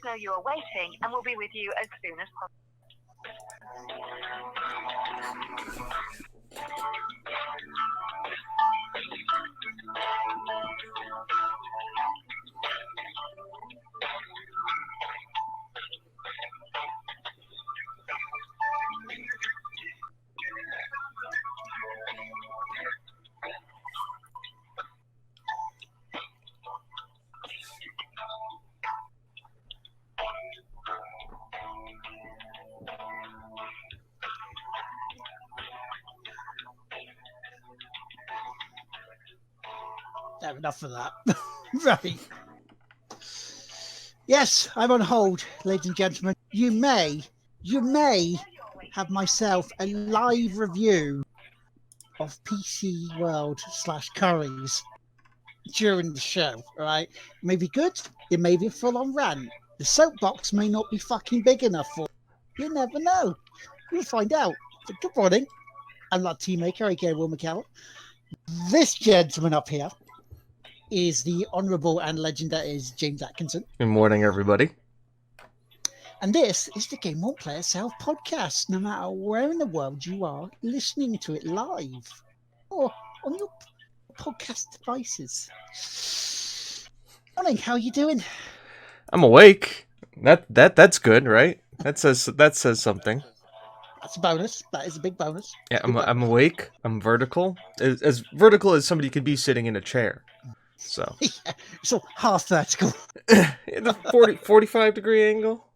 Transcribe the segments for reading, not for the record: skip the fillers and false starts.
know you are waiting and will be with you as soon as possible. Have enough of that. Right. Yes, I'm on hold, ladies and gentlemen. You may have myself a live review of PC World /Currys during the show, all right? It may be good, it may be a full-on rant. The soapbox may not be fucking big enough for you. You never know. We'll find out. So good morning. I'm not Teammaker, aka Will McCall. This gentleman up here is the honourable and legend that is James Atkinson. Good morning, everybody. And this is the Game Won't Play Itself podcast, no matter where in the world you are listening to it live or on your podcast devices. Morning, how are you doing? I'm awake. That's good, right? That says something. That's a bonus. That is a big bonus. Yeah, I'm awake. I'm vertical. As vertical as somebody could be sitting in a chair. So yeah, so half vertical. The 45 degree angle.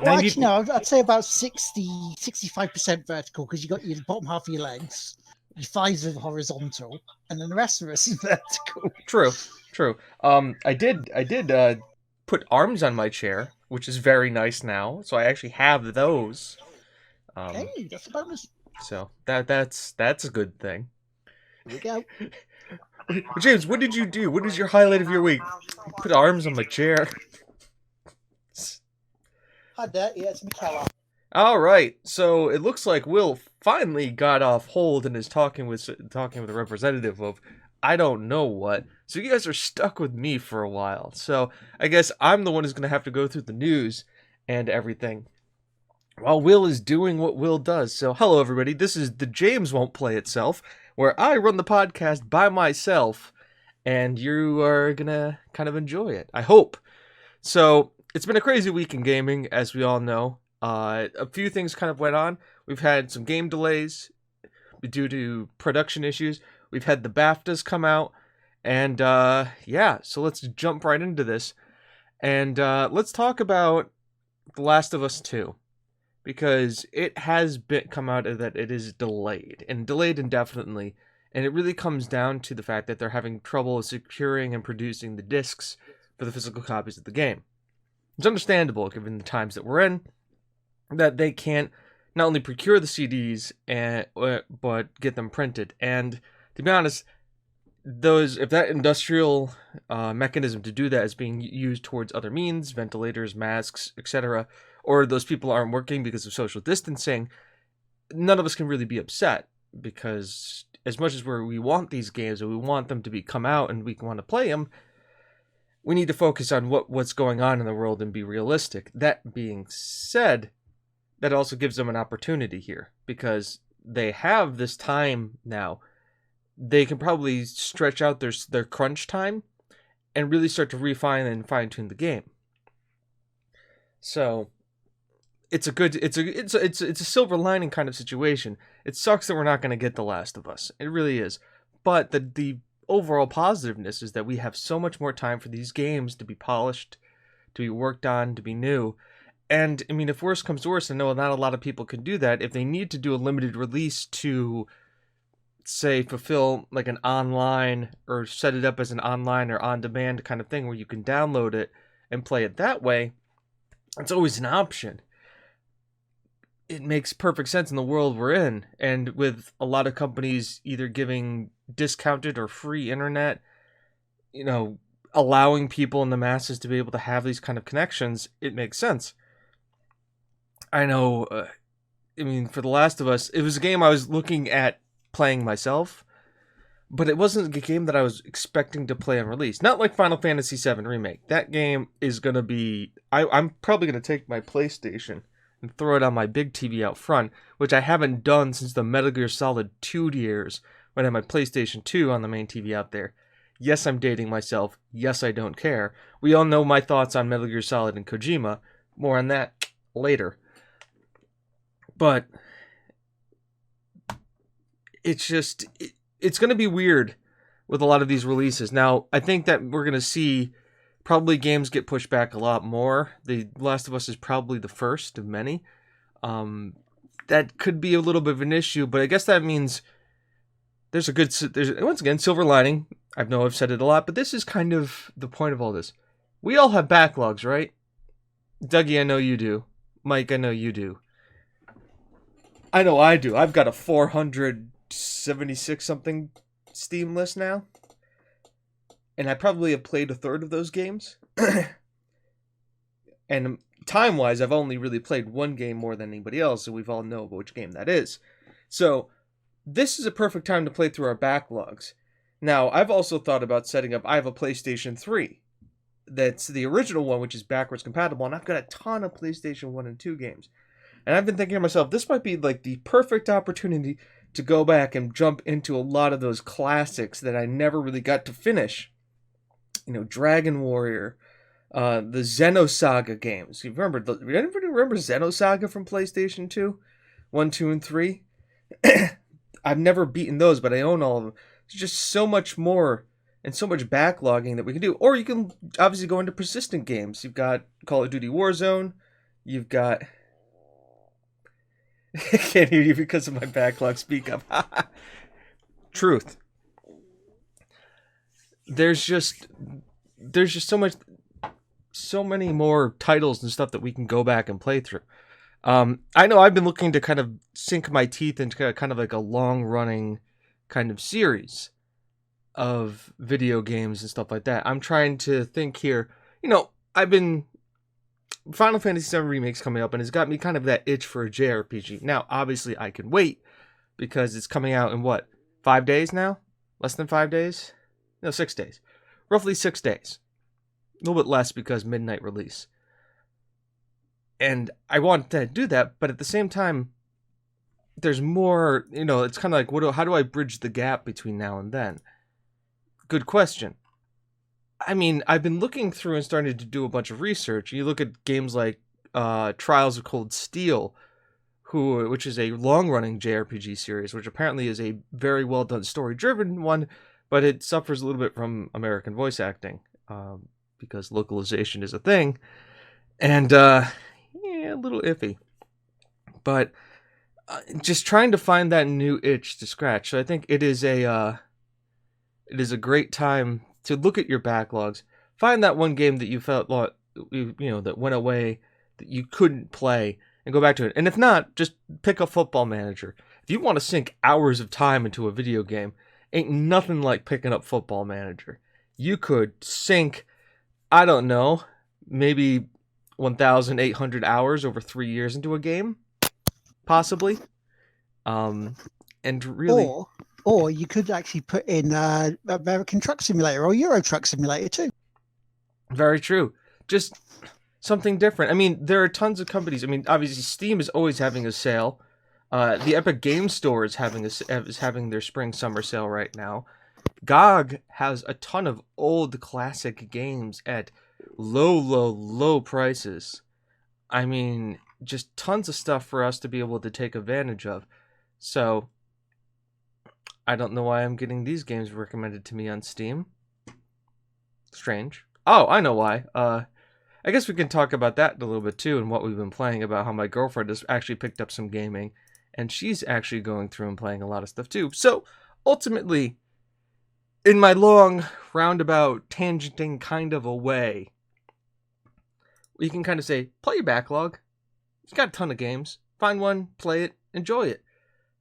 Well, actually, no, I'd say about 65% vertical, because you got your bottom half of your legs, your thighs are horizontal, and then the rest of us is vertical. True. I did put arms on my chair, which is very nice now. So I actually have those. Hey, that's a bonus. So that's a good thing. Here we go. James, what did you do? What was your highlight of your week? Put arms on my chair. Hi there, yeah, it's McKellar. All right, so it looks like Will finally got off hold and is talking with a representative of I don't know what. So you guys are stuck with me for a while. So I guess I'm the one who's going to have to go through the news and everything while Will is doing what Will does. So hello, everybody. This is the James Won't Play Itself, where I run the podcast by myself, and you are going to kind of enjoy it, I hope. So it's been a crazy week in gaming, as we all know. A few things kind of went on. We've had some game delays due to production issues. We've had the BAFTAs come out. And yeah, so let's jump right into this. And let's talk about The Last of Us 2. Because it has come out that it is delayed. And delayed indefinitely. And it really comes down to the fact that they're having trouble securing and producing the discs for the physical copies of the game. It's understandable, given the times that we're in, that they can't not only procure the CDs but get them printed. And to be honest, if that industrial mechanism to do that is being used towards other means, ventilators, masks, etc., or those people aren't working because of social distancing, none of us can really be upset, because as much as we want these games and we want them to come out and we want to play them, we need to focus on what's going on in the world and be realistic. That being said, that also gives them an opportunity here, because they have this time now. They can probably stretch out their crunch time and really start to refine and fine-tune the game. So it's a silver lining kind of situation. It sucks that we're not going to get The Last of Us. It really is. But the overall positiveness is that we have so much more time for these games to be polished, to be worked on, to be new. And I mean, if worse comes to worse, I know not a lot of people can do that. If they need to do a limited release to, say, fulfill like an online, or set it up as an online or on-demand kind of thing where you can download it and play it that way, it's always an option. It makes perfect sense in the world we're in. And with a lot of companies either giving discounted or free internet, allowing people in the masses to be able to have these kind of connections, it makes sense. I know, for The Last of Us, it was a game I was looking at playing myself, but it wasn't a game that I was expecting to play on release. Not like Final Fantasy VII Remake. That game is going to be... I'm probably going to take my PlayStation and throw it on my big TV out front, which I haven't done since the Metal Gear Solid 2 years, when I had my PlayStation 2 on the main TV out there. Yes, I'm dating myself. Yes, I don't care. We all know my thoughts on Metal Gear Solid and Kojima. More on that later. But it's just... It's going to be weird with a lot of these releases. Now, I think that we're going to see probably games get pushed back a lot more. The Last of Us is probably the first of many. That could be a little bit of an issue, but I guess that means there's once again, silver lining. I know I've said it a lot, but this is kind of the point of all this. We all have backlogs, right? Dougie, I know you do. Mike, I know you do. I know I do. I've got a 476 something Steam list now. And I probably have played a third of those games. And time-wise, I've only really played one game more than anybody else, and we've all know which game that is. So, this is a perfect time to play through our backlogs. Now, I've also thought about setting up... I have a PlayStation 3. That's the original one, which is backwards compatible, and I've got a ton of PlayStation 1 and 2 games. And I've been thinking to myself, this might be like the perfect opportunity to go back and jump into a lot of those classics that I never really got to finish. You know, Dragon Warrior, the Xenosaga games. You remember? Anybody remember Xenosaga from PlayStation 2? 1, 2, and 3? I've never beaten those, but I own all of them. There's just so much more and so much backlogging that we can do. Or you can obviously go into persistent games. You've got Call of Duty Warzone. You've got... I can't hear you because of my backlog. Speak up. Truth. There's just so many more titles and stuff that we can go back and play through. I know I've been looking to kind of sink my teeth into kind of like a long-running kind of series of video games and stuff like that. I'm trying to think here. You know, Final Fantasy VII Remake's coming up, and it's got me kind of that itch for a JRPG. Now, obviously, I can wait, because it's coming out in, 5 days now? Less than 5 days? No, 6 days. Roughly 6 days. A little bit less because midnight release. And I want to do that, but at the same time, there's more, it's kind of like, how do I bridge the gap between now and then? Good question. I mean, I've been looking through and starting to do a bunch of research. You look at games like Trials of Cold Steel, which is a long-running JRPG series, which apparently is a very well-done story-driven one, but it suffers a little bit from American voice acting, because localization is a thing, and a little iffy. But just trying to find that new itch to scratch. So I think it is a great time to look at your backlogs, find that one game that you felt that went away, that you couldn't play, and go back to it. And if not, just pick a Football Manager. If you want to sink hours of time into a video game, ain't nothing like picking up Football Manager. You could sink, I don't know, maybe 1,800 hours over 3 years into a game, possibly. And really... Or you could actually put in American Truck Simulator or Euro Truck Simulator too. Very true. Just something different. I mean, there are tons of companies. I mean, obviously, Steam is always having a sale. The Epic Game Store is having their spring-summer sale right now. GOG has a ton of old classic games at low prices. I mean, just tons of stuff for us to be able to take advantage of. So... I don't know why I'm getting these games recommended to me on Steam. Strange. Oh, I know why. I guess we can talk about that a little bit too, and what we've been playing, about how my girlfriend has actually picked up some gaming, and she's actually going through and playing a lot of stuff too. So, ultimately, in my long, roundabout, tangenting kind of a way, you can kind of say, play your backlog. You've got a ton of games. Find one, play it, enjoy it.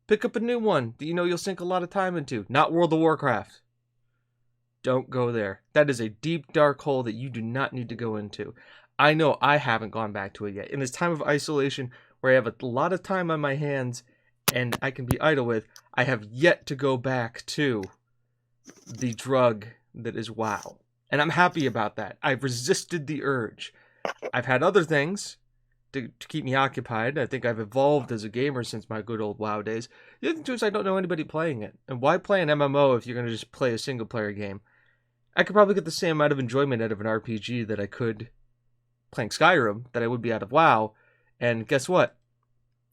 Pick up a new one that you know you'll sink a lot of time into. Not World of Warcraft. Don't go there. That is a deep, dark hole that you do not need to go into. I know I haven't gone back to it yet. In this time of isolation, where I have a lot of time on my hands and I can be idle with, I have yet to go back to the drug that is WoW. And I'm happy about that. I've resisted the urge. I've had other things to keep me occupied. I think I've evolved as a gamer since my good old WoW days. The other thing too is I don't know anybody playing it. And why play an MMO if you're going to just play a single player game? I could probably get the same amount of enjoyment out of an RPG that I could playing Skyrim that I would be out of WoW. And guess what?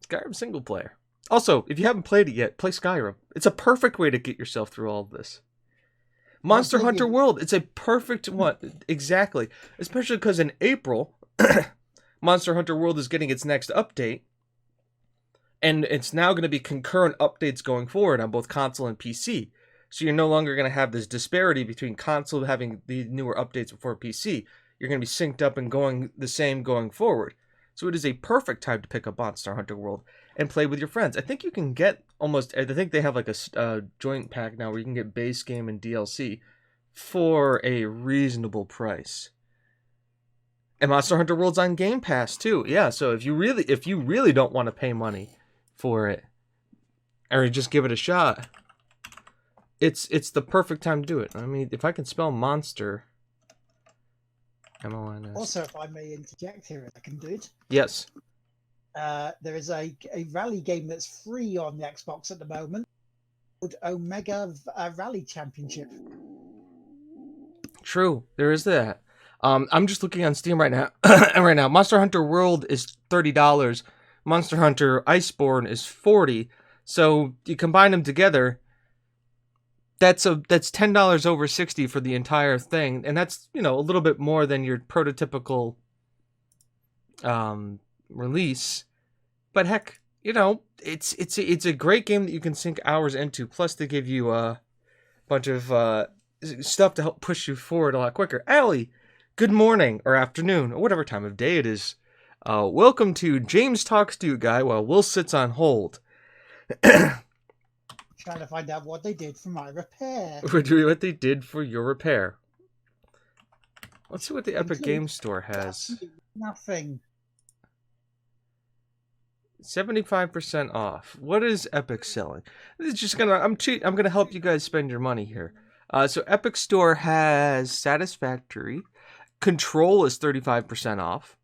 Skyrim's single player. Also, if you haven't played it yet, play Skyrim. It's a perfect way to get yourself through all of this. Monster Hunter World, it's a perfect one. Exactly. Especially because in April, Monster Hunter World is getting its next update. And it's now going to be concurrent updates going forward on both console and PC. So you're no longer going to have this disparity between console having the newer updates before PC. You're going to be synced up and going the same going forward. So it is a perfect time to pick up Monster Hunter World and play with your friends. I think you can get almost, I think they have like a joint pack now where you can get base game and DLC for a reasonable price. And Monster Hunter World's on Game Pass too. Yeah, so if you really don't want to pay money for it, or just give it a shot, it's the perfect time to do it. I mean, if I can spell monster, M-O-N-S. Also, if I may interject here, if I can do it. Yes. There is a rally game that's free on the Xbox at the moment called Omega Rally Championship. True, there is that. I'm just looking on Steam right now. Right now, Monster Hunter World is $30. Monster Hunter Iceborne is $40. So you combine them together, that's $10 over $60 for the entire thing, and that's a little bit more than your prototypical release. But heck, it's a great game that you can sink hours into. Plus, they give you a bunch of stuff to help push you forward a lot quicker. Allie, good morning or afternoon or whatever time of day it is. Welcome to James Talks to You Guy while Will sits on hold. Trying to find out what they did for my repair. We're doing what they did for your repair. Let's see what the Epic Games Store has. Nothing. 75% off. What is Epic selling? It's just I'm gonna help you guys spend your money here. So Epic Store has Satisfactory. Control is 35% off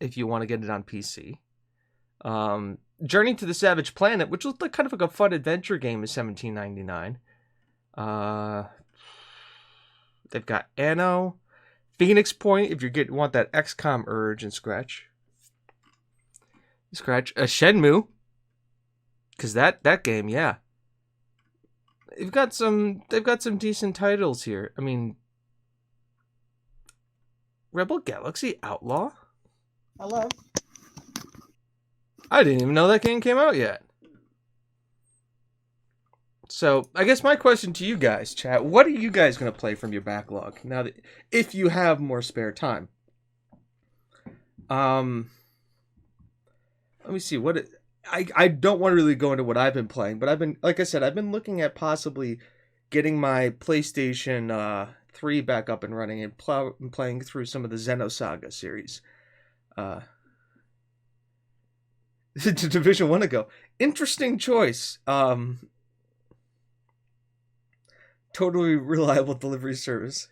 if you want to get it on PC. Journey to the Savage Planet, which looks like kind of like a fun adventure game, is $17.99. They've got Anno, Phoenix Point if you want that XCOM urge and scratch Shenmue, because that game, yeah. They've got some decent titles here. I mean, Rebel Galaxy Outlaw? Hello? I didn't even know that game came out yet. So, I guess my question to you guys, chat, what are you guys going to play from your backlog now that, if you have more spare time? Let me see I don't want to really go into what I've been playing, but I've been looking at possibly getting my PlayStation 3 back up and running and playing through some of the Xenosaga series. To Division 1 ago. Interesting choice. Totally reliable delivery service.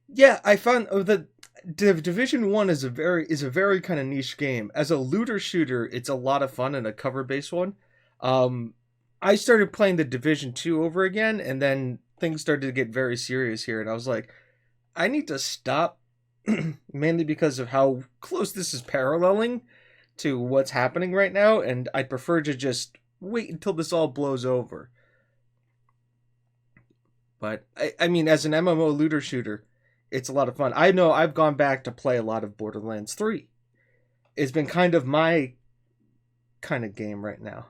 Yeah, I found that Division 1 is a very kind of niche game. As a looter shooter, it's a lot of fun and a cover-based one. I started playing the Division 2 over again, and then things started to get very serious here, and I was like, I need to stop, mainly because of how close this is paralleling to what's happening right now, and I'd prefer to just wait until this all blows over. But, I mean, as an MMO looter shooter, it's a lot of fun. I know I've gone back to play a lot of Borderlands 3. It's been kind of my kind of game right now.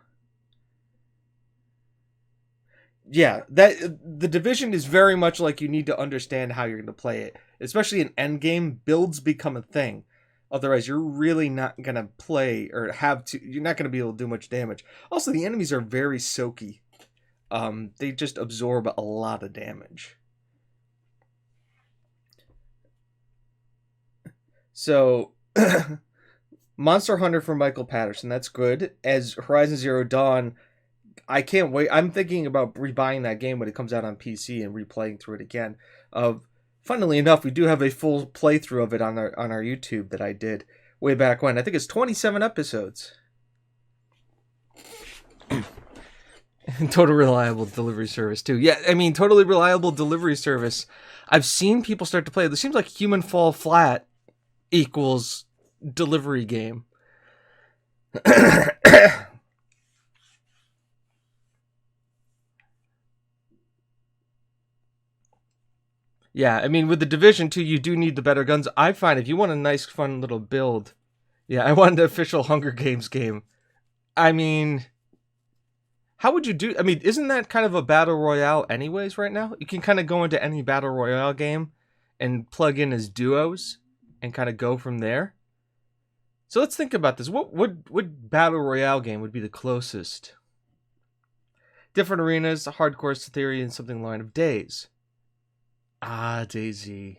Yeah, the Division is very much like you need to understand how you're going to play it. Especially in endgame, builds become a thing. Otherwise, you're really not going to play or you're not going to be able to do much damage. Also, the enemies are very soaky. They just absorb a lot of damage. So, Monster Hunter from Michael Patterson, that's good. As Horizon Zero Dawn, I can't wait. I'm thinking about rebuying that game when it comes out on PC and replaying through it again. Funnily enough, we do have a full playthrough of it on our YouTube that I did way back when. I think it's 27 episodes. Total reliable delivery service too. Yeah, I mean, totally reliable delivery service. I've seen people start to play it. It seems like Human Fall Flat equals delivery game. Yeah, I mean, with the Division 2, you do need the better guns. I find if you want a nice, fun little build, yeah, I want the official Hunger Games game. I mean, how would you do? I mean, isn't that kind of a battle royale, anyways? Right now, you can kind of go into any battle royale game and plug in as duos and kind of go from there. So let's think about this. What battle royale game would be the closest? Different arenas, hardcore theory, and something line of Days. Ah, DayZ.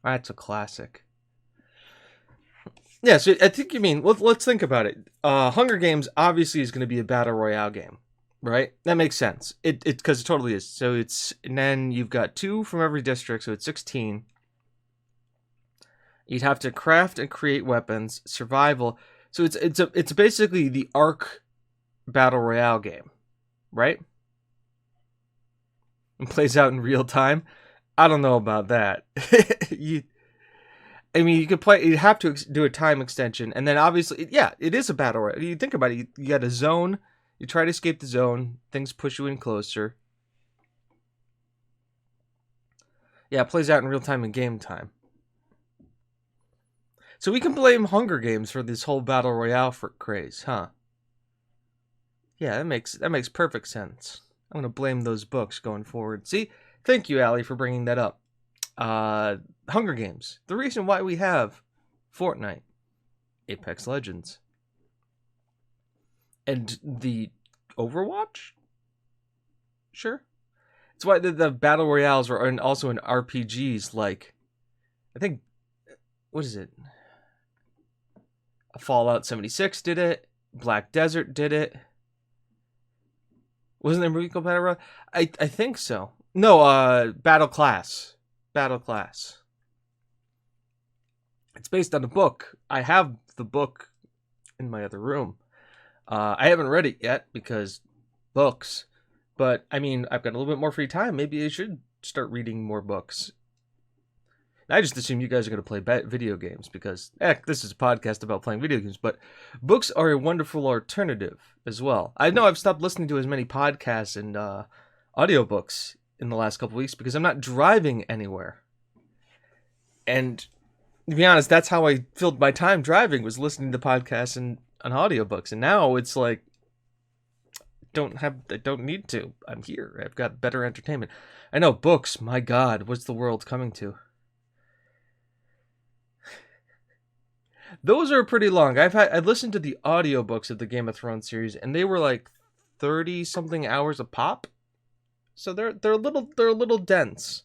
That's a classic. Yeah, so I think you mean, let's think about it. Hunger Games obviously is going to be a battle royale game, right? That makes sense. Because it totally is. So and then you've got 2 from every district, so it's 16. You'd have to craft and create weapons, survival. So it's basically the Ark battle royale game, right? It plays out in real time. I don't know about that. You could play. You have to do a time extension, and then obviously, yeah, it is a battle royale. You think about it. You got a zone. You try to escape the zone. Things push you in closer. Yeah, it plays out in real time and game time. So we can blame Hunger Games for this whole battle royale craze, huh? Yeah, that makes perfect sense. I'm gonna blame those books going forward. See, thank you, Allie, for bringing that up. Hunger Games. The reason why we have Fortnite, Apex Legends, and the Overwatch. Sure, it's why the battle royales are also in RPGs. Like, I think, what is it? Fallout 76 did it. Black Desert did it. Wasn't there a movie called Battle Royale? I think so. No, Battle Class. Battle Class. It's based on a book. I have the book in my other room. I haven't read it yet because books. But, I mean, I've got a little bit more free time. Maybe I should start reading more books. I just assume you guys are going to play video games because, this is a podcast about playing video games, but books are a wonderful alternative as well. I know I've stopped listening to as many podcasts and audiobooks in the last couple weeks because I'm not driving anywhere. And to be honest, that's how I filled my time driving, was listening to podcasts and audiobooks. And now it's like, I don't need to. I'm here. I've got better entertainment. I know, books, my God, what's the world coming to? Those are pretty long. I listened to the audiobooks of the Game of Thrones series, and they were like 30 something hours a pop. So they're a little dense,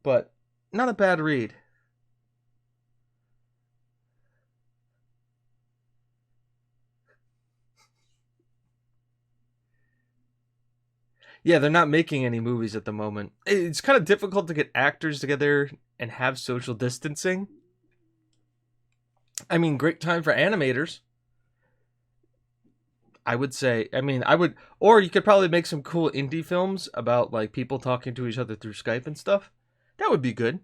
but not a bad read. Yeah, they're not making any movies at the moment. It's kind of difficult to get actors together and have social distancing. I mean, great time for animators, I would say. I mean, or you could probably make some cool indie films about like people talking to each other through Skype and stuff. That would be good.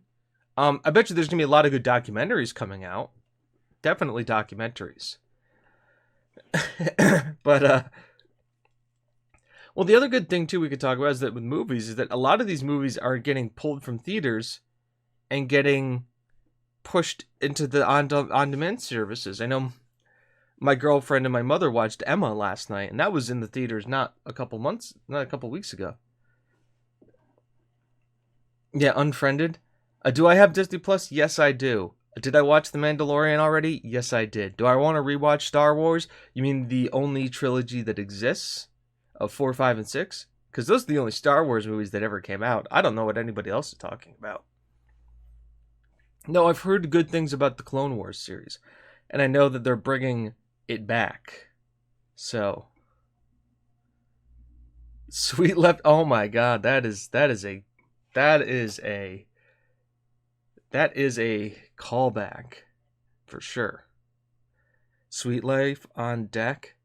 I bet you there's gonna be a lot of good documentaries coming out. Definitely documentaries. But well, the other good thing too we could talk about is that with movies is that a lot of these movies are getting pulled from theaters and getting pushed into the on-demand services. I know my girlfriend and my mother watched Emma last night, and that was in the theaters not a couple weeks ago. Yeah, Unfriended. Do I have Disney Plus? Yes, I do. Did I watch The Mandalorian already? Yes, I did. Do I want to rewatch Star Wars? You mean the only trilogy that exists of 4, 5, and 6? Because those are the only Star Wars movies that ever came out. I don't know what anybody else is talking about. No, I've heard good things about the Clone Wars series, and I know that they're bringing it back. So, Sweet left. Oh my God, that is a callback for sure. Sweet life on deck.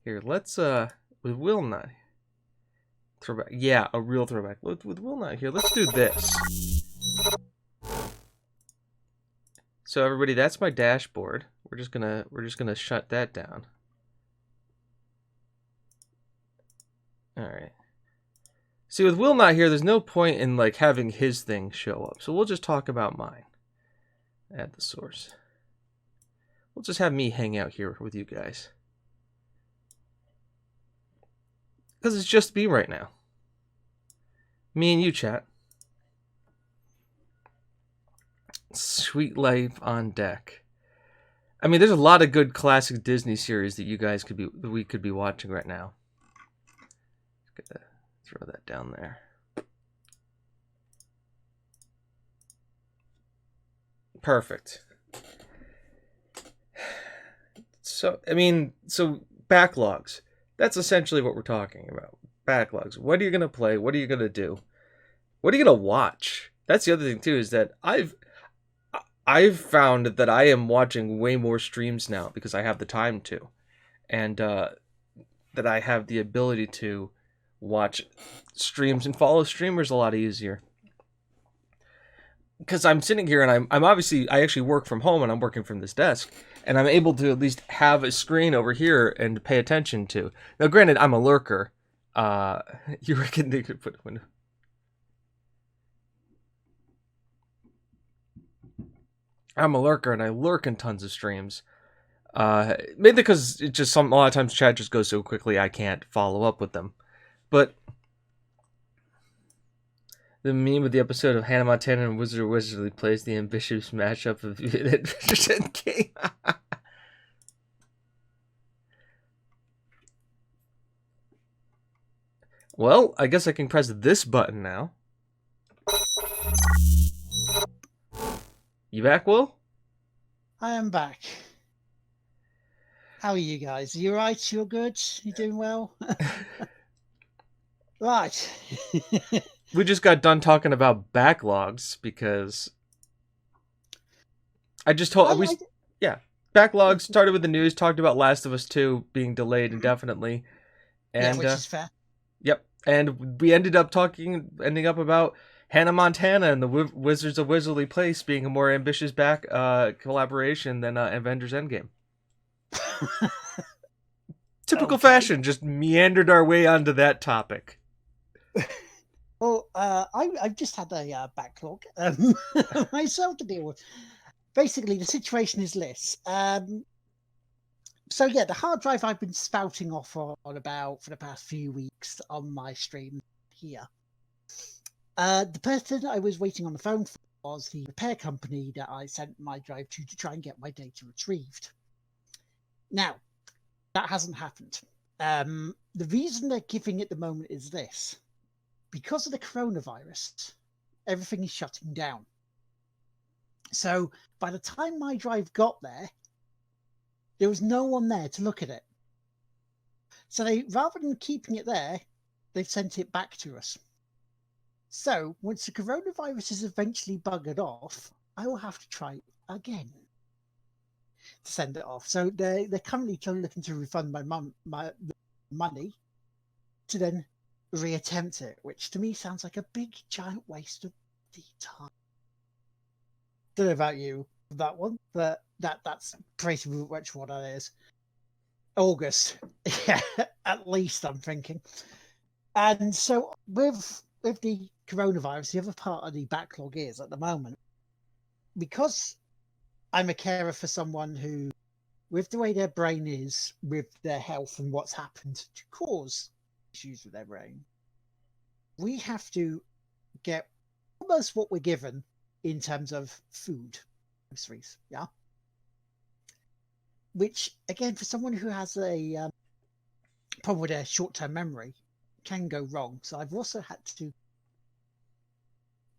Here, let's with Will not throwback. Yeah, a real throwback. With Will not here, let's do this. So everybody, that's my dashboard. We're just gonna shut that down. All right. See, with Will not here, there's no point in like having his thing show up. So we'll just talk about mine. Add the source. We'll just have me hang out here with you guys. Because it's just me right now. Me and you, chat. Sweet life on deck. I mean, there's a lot of good classic Disney series that we could be watching right now. Gonna throw that down there. Perfect. So, I mean, backlogs. That's essentially what we're talking about. Backlogs. What are you gonna play? What are you gonna do? What are you gonna watch? That's the other thing too, is that I've found that I am watching way more streams now because I have the time to, and that I have the ability to watch streams and follow streamers a lot easier. Because I'm sitting here and I'm obviously, I actually work from home and I'm working from this desk, and I'm able to at least have a screen over here and pay attention to. Now, granted, I'm a lurker. You reckon they could put a window? I'm a lurker and I lurk in tons of streams. Mainly because it just a lot of times chat just goes so quickly I can't follow up with them. But the meme with the episode of Hannah Montana and Wizardly plays the ambitious matchup of Adventures and King. Well, I guess I can press this button now. You back, Will? I am back. How are you guys? You right? You're good? You doing well? Right. We just got done talking about backlogs because I just told backlogs started with the news, talked about Last of Us 2 being delayed indefinitely, and which is fair. Yep, and we ending up about Hannah Montana and the Wizards of Wizardly Place being a more ambitious collaboration than Avengers Endgame. Typical fashion, just meandered our way onto that topic. Well, I've just had a backlog myself to deal with. Basically, the situation is this. So yeah, the hard drive I've been spouting off on about for the past few weeks on my stream here. The person I was waiting on the phone for was the repair company that I sent my drive to try and get my data retrieved. Now, that hasn't happened. The reason they're giving at the moment is this. Because of the coronavirus, everything is shutting down. So by the time my drive got there was no one there to look at it. So rather than keeping it there, they've sent it back to us. So once the coronavirus is eventually buggered off, I will have to try again to send it off. So they're currently looking to refund my money to then reattempt it, which to me sounds like a big giant waste of the time. Don't know about you, that one, but that's pretty much what it is. August, yeah, at least I'm thinking. And so with the coronavirus, the other part of the backlog is at the moment, because I'm a carer for someone who, with the way their brain is, with their health and what's happened to cause issues with their brain, we have to get almost what we're given in terms of food, groceries, yeah? Which, again, for someone who has a problem with their short-term memory, can go wrong. So I've also had to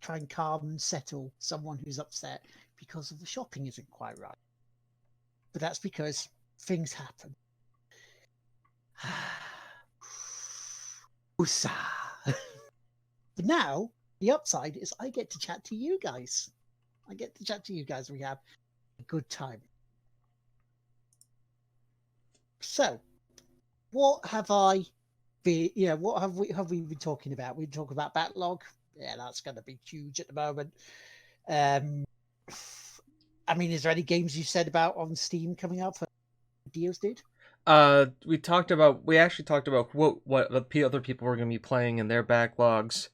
try and calm and settle someone who's upset because of the shopping isn't quite right. But that's because things happen. Usa. But now, the upside is I get to chat to you guys. We have a good time. So, what have I been, what have we been talking about? We talk about backlog. Yeah, that's going to be huge at the moment. I mean, is there any games you said about on Steam coming up for deals, dude? We actually talked about what other people were going to be playing in their backlogs.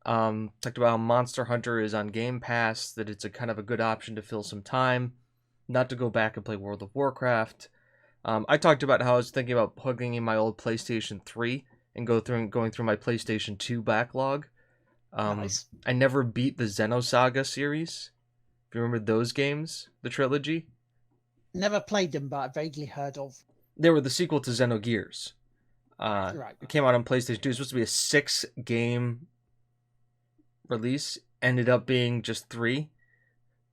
Talked about how Monster Hunter is on Game Pass, that it's a kind of a good option to fill some time, not to go back and play World of Warcraft. I talked about how I was thinking about plugging in my old PlayStation 3 and going through my PlayStation 2 backlog. Nice. I never beat the Xenosaga series. If you remember those games, the trilogy. Never played them, but I vaguely heard of. They were the sequel to Xenogears. Right. It came out on PlayStation 2. It was supposed to be a 6-game release. Ended up being just 3.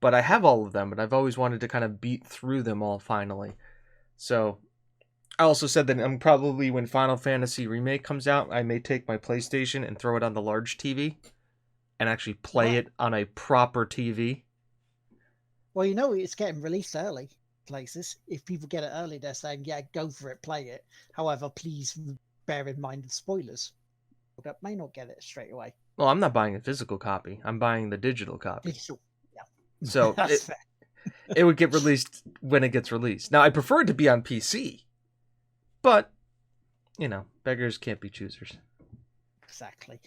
But I have all of them, and I've always wanted to kind of beat through them all finally. So, I also said that I'm probably, when Final Fantasy Remake comes out, I may take my PlayStation and throw it on the large TV and actually play it on a proper TV. Well, it's getting released early places. If people get it early, they're saying, yeah, go for it, play it. However, please bear in mind the spoilers. That may not get it straight away. Well, I'm not buying a physical copy. I'm buying the digital copy. Yeah. So That's fair. It would get released when it gets released. Now, I prefer it to be on PC. But, beggars can't be choosers. Exactly.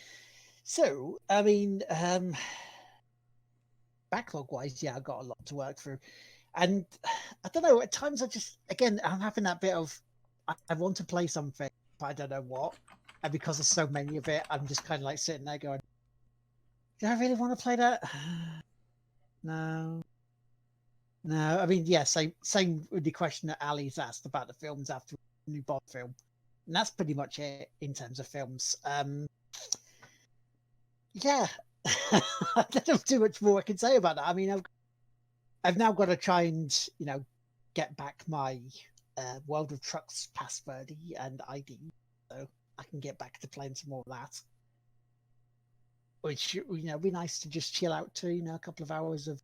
So, I mean, backlog-wise, yeah, I've got a lot to work through. And I don't know, at times I'm having that bit of, I want to play something, but I don't know what. And because there's so many of it, I'm just kind of like sitting there going, do I really want to play that? No. I mean, yeah, same with the question that Ali's asked about the films after the new Bond film. And that's pretty much it in terms of films. Yeah, I don't have too much more I can say about that. I mean, I've now got to try and, get back my World of Trucks password and ID, so I can get back to playing some more of that. Which, be nice to just chill out to, a couple of hours of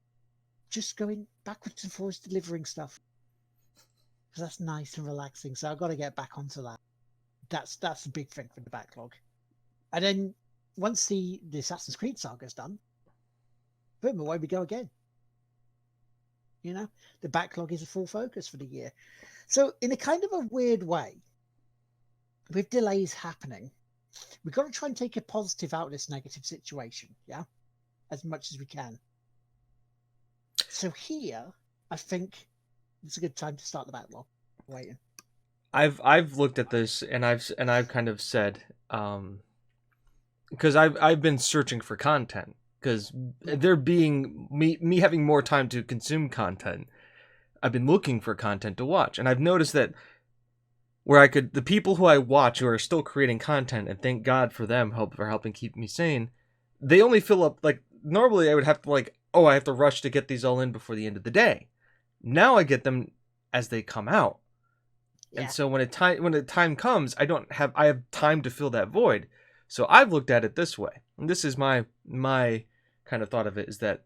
just going backwards and forwards delivering stuff. Because that's nice and relaxing. So I've got to get back onto that. That's the big thing for the backlog. And then once the Assassin's Creed saga's done, boom, away we go again. The backlog is a full focus for the year. So in a kind of a weird way, with delays happening, we've got to try and take a positive out of this negative situation, yeah? As much as we can. So here, I think it's a good time to start the backlog. Waiting. I've looked at this and I've kind of said, because I've been searching for content, because there being me having more time to consume content, I've been looking for content to watch, and I've noticed that the people who I watch who are still creating content, and thank God for them for helping keep me sane, they only fill up, like, normally I would have to I have to rush to get these all in before the end of the day. Now I get them as they come out. Yeah. And so when the time comes, I have time to fill that void. So I've looked at it this way, and this is my kind of thought of it, is that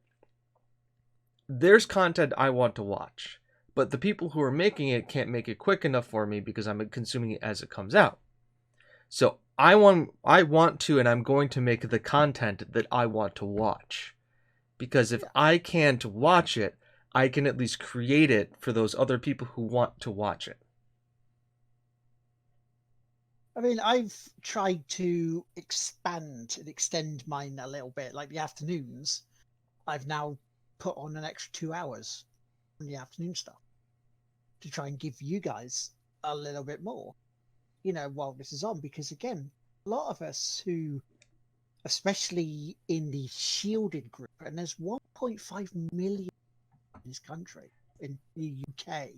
there's content I want to watch, but the people who are making it can't make it quick enough for me because I'm consuming it as it comes out. So I want to, and I'm going to make the content that I want to watch, because if I can't watch it, I can at least create it for those other people who want to watch it. I mean, I've tried to expand and extend mine a little bit. Like the afternoons, I've now put on an extra 2 hours on the afternoon stuff to try and give you guys a little bit more, while this is on. Because again, a lot of us who, especially in the shielded group, and there's 1.5 million in this country, in the UK,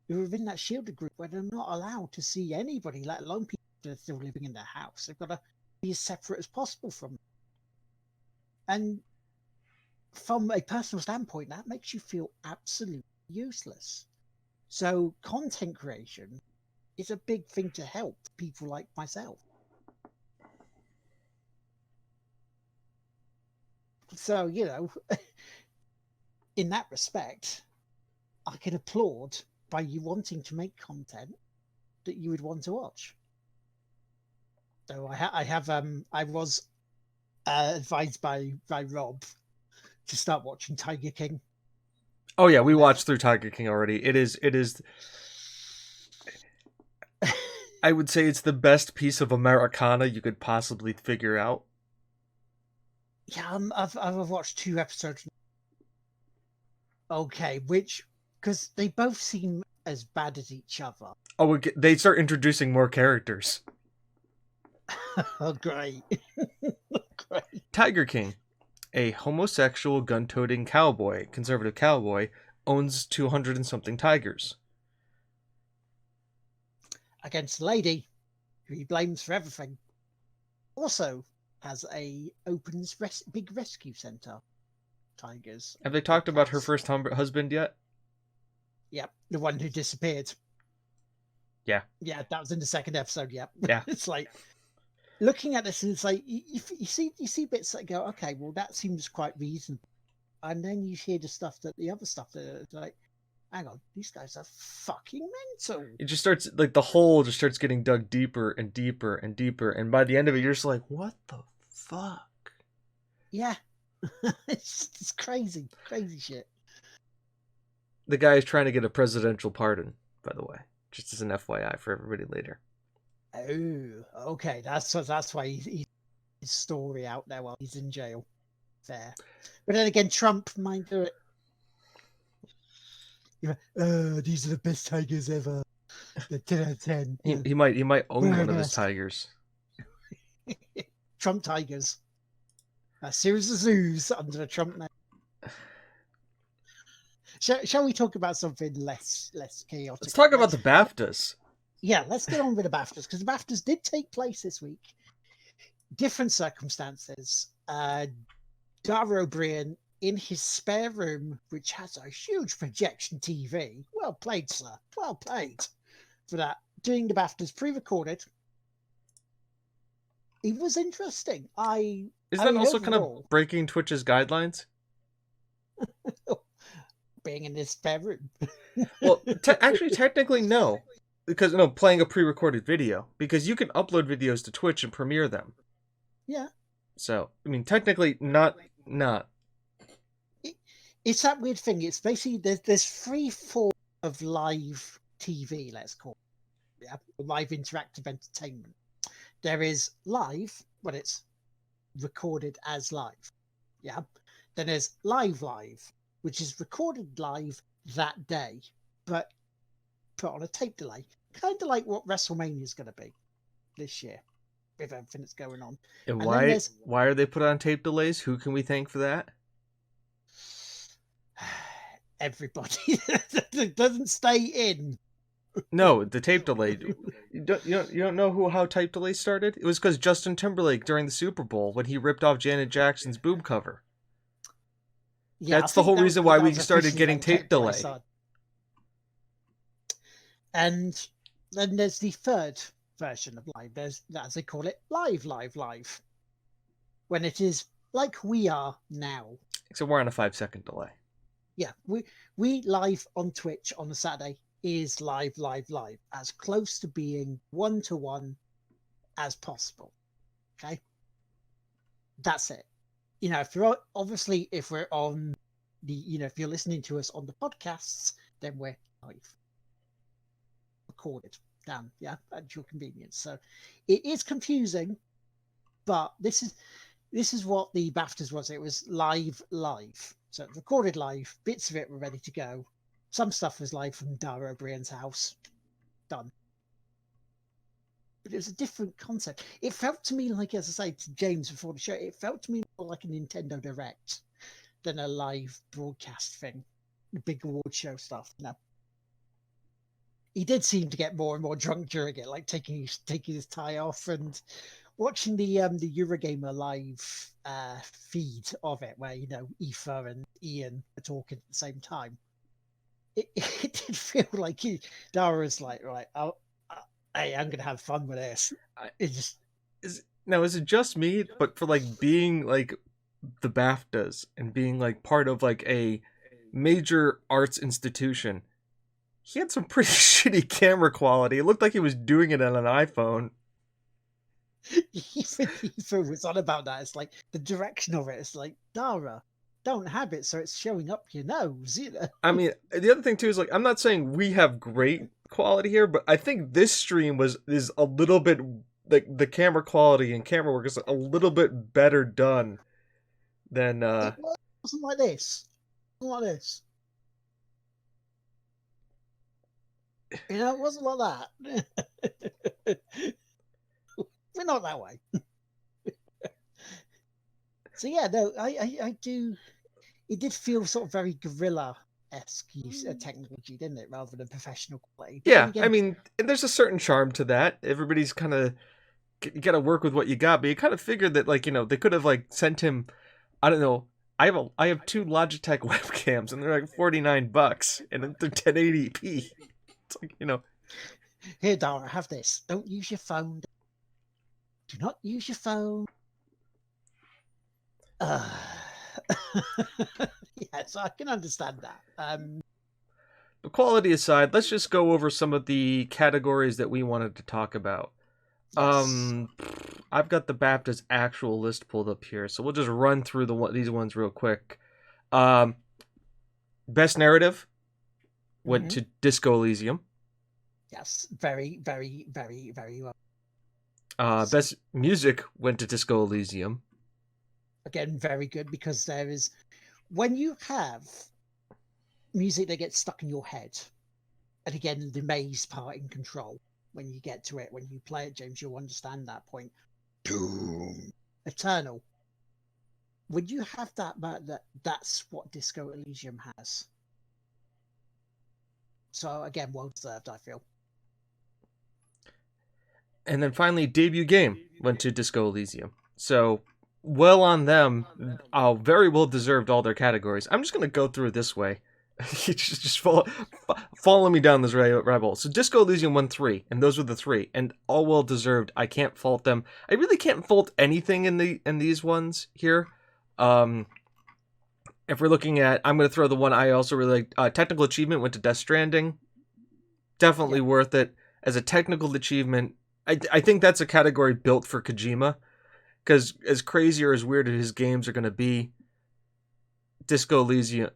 who are in that shielded group where they're not allowed to see anybody, let alone people that are still living in their house. They've got to be as separate as possible from them. And from a personal standpoint, that makes you feel absolutely useless. So content creation is a big thing to help people like myself. So, in that respect, I can applaud by you wanting to make content that you would want to watch. So I was advised by Rob to start watching Tiger King. Oh yeah, we watched through Tiger King already. It is. I would say it's the best piece of Americana you could possibly figure out. Yeah, I've watched 2 episodes. Okay, because they both seem as bad as each other. Oh, they start introducing more characters. Oh, great. Great. Tiger King, a homosexual gun-toting cowboy, conservative cowboy, owns 200 and something tigers. Against a lady who he blames for everything. Also has opens big rescue center. Tigers. Have they talked about her first husband yet? Yep, the one who disappeared. Yeah. Yeah, that was in the 2nd episode. Yep. Yeah. It's like looking at this, and it's like you see bits that go, okay, well that seems quite reasonable, and then you hear the other stuff that like, hang on, these guys are fucking mental. It just starts like the hole just starts getting dug deeper and deeper and deeper, and by the end of it, you're just like, what the fuck? Yeah. It's crazy shit. The guy is trying to get a presidential pardon, by the way, just as an FYI for everybody later. Oh, okay. That's why he's his story out there while he's in jail. Fair. But then again, Trump might do it. These are the best tigers ever. The 10 out of 10. He might own one of his tigers. Trump tigers. A series of zoos under the Trump name. Shall we talk about something less chaotic? Let's talk about the BAFTAs. Yeah, let's get on with the BAFTAs, because the BAFTAs did take place this week. Different circumstances. Dara O'Brien in his spare room, which has a huge projection TV. Well played, sir. Well played for that. Doing the BAFTAs pre-recorded. It was interesting. Is that also kind of breaking Twitch's guidelines? Being in his spare room. Well, actually, technically, no. Because, playing a pre-recorded video. Because you can upload videos to Twitch and premiere them. Yeah. So, I mean, technically, not. It's that weird thing. It's basically, there's 3 forms of live TV, let's call it. Yeah. Live interactive entertainment. There is live, when it's recorded as live. Yeah. Then there's live, which is recorded live that day, but put on a tape delay. Kind of like what WrestleMania is going to be this year, with everything that's going on. And why are they put on tape delays? Who can we thank for that? Everybody that doesn't stay in. No, the tape delay. You don't know how tape delay started? It was because Justin Timberlake during the Super Bowl when he ripped off Janet Jackson's boob cover. Yeah, that's the whole reason why we started getting tape delay. And then there's the 3rd version of live. There's, as they call it, live. When it is like we are now. So we're on a 5-second delay. Yeah, we live on Twitch on a Saturday is live, as close to being 1-to-1 as possible. Okay, that's it. If we're on the, if you're listening to us on the podcasts, then we're live, recorded, down, yeah, at your convenience. So it is confusing, but this is what the BAFTAs was. It was live. So it recorded live, bits of it were ready to go. Some stuff was live from Dara O'Brien's house. Done. But it was a different concept. It felt to me like, as I say to James before the show, it felt to me more like a Nintendo Direct than a live broadcast thing. The big award show stuff. No. He did seem to get more and more drunk during it, like taking his tie off and watching the Eurogamer live feed of it, where Aoife and Ian are talking at the same time. It did feel like Dara's like, right, hey, I'm gonna have fun with this. It just is it just me? But for like being like the BAFTAs and being like part of like a major arts institution, he had some pretty shitty camera quality. It looked like he was doing it on an iPhone. Ethan was on about that. It's like the direction of it. It's like, Dara, don't have it so it's showing up your nose. You know? I mean, the other thing too is like I'm not saying we have great quality here, but I think this stream is a little bit like the camera quality and camera work is a little bit better done than It wasn't like this. It wasn't like this. You know, it wasn't like that. We're not that way. So yeah, no, I do. It did feel sort of very guerrilla-esque use of technology, didn't it, rather than professional quality. But then yeah. again, I mean, and there's a certain charm to that. Everybody's kind of you got to work with what you got, but you kind of figured that like they could have like sent him. I don't know. I have two Logitech webcams and they're like $49 and they're 1080p. It's like here, Dara, have this. Don't use your phone. Do not use your phone. Yeah, so I can understand that. But quality aside, let's just go over some of the categories that we wanted to talk about. Yes. I've got the BAFTA's actual list pulled up here, so we'll just run through these ones real quick. Best narrative went to Disco Elysium. Yes, very, very, very, very well. Best music went to Disco Elysium. Again, very good, because there is, when you have music that gets stuck in your head, and again, the maze part in Control, when you get to it, when you play it, James, you'll understand that point. Doom. Eternal. When you have that's what Disco Elysium has. So again, well deserved, I feel. And then finally, debut game went to Disco Elysium. So, well on them. Very well deserved all their categories. I'm just going to go through it this way. just follow me down this rabbit hole. So Disco Elysium won 3, and those were the 3, and all well deserved. I can't fault them. I really can't fault anything in these ones here. If we're looking at, I'm going to throw the one I also really like. Technical achievement went to Death Stranding. Definitely worth it as a technical achievement. I think that's a category built for Kojima, because as crazy or as weird as his games are going to be, Disco Elysium,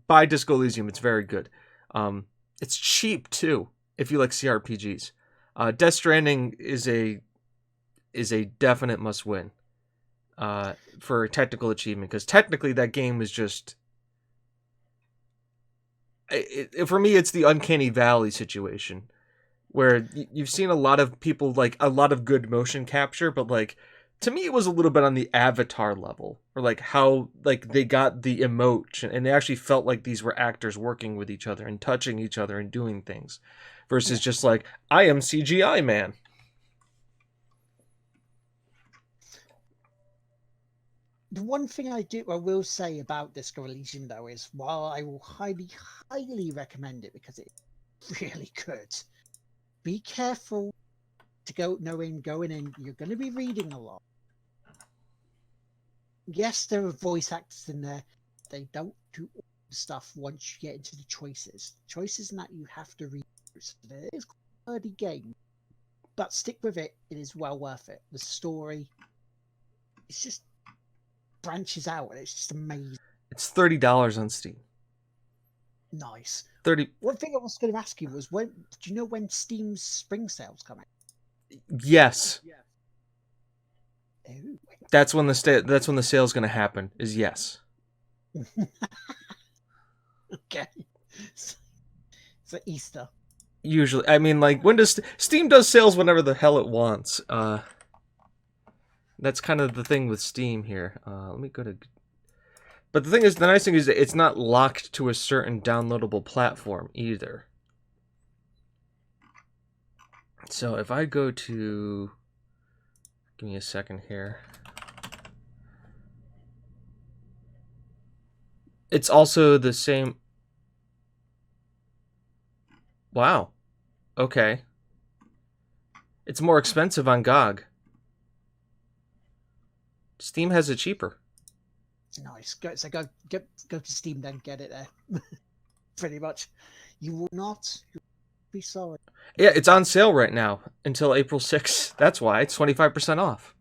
by Disco Elysium, it's very good. It's cheap too if you like CRPGs. Death Stranding is a definite must win for technical achievement, because technically that game is just. For me, it's the Uncanny Valley situation, where you've seen a lot of people like a lot of good motion capture, but like to me it was a little bit on the Avatar level, or like how like they got the emotion and they actually felt like these were actors working with each other and touching each other and doing things, versus just like I am CGI man. The one thing I will say about Disco Elysium, though, is while I will highly recommend it because it's really good, be careful to going in, you're going to be reading a lot. Yes, there are voice actors in there. They don't do all the stuff once you get into the choices. Choices and that you have to read. So it is quite a nerdy game, but stick with it. It is well worth it. The story, it's just branches out, and it's just amazing. It's $30 on Steam. Nice. 30. One thing I was going to ask you was, do you know when Steam's spring sales come out? Yes. Ooh. That's when the sale's going to happen. Is yes. Okay. So Easter. Usually, I mean, like when does Steam does sales whenever the hell it wants. That's kind of the thing with Steam here. Let me go to. But the nice thing is that it's not locked to a certain downloadable platform either. So if I go to, give me a second here. It's also the same. Wow. Okay. It's more expensive on GOG. Steam has it cheaper. Nice. Go to Steam then, get it there. Pretty much. You will not be sorry. Yeah, it's on sale right now until April 6th. That's why it's 25% off.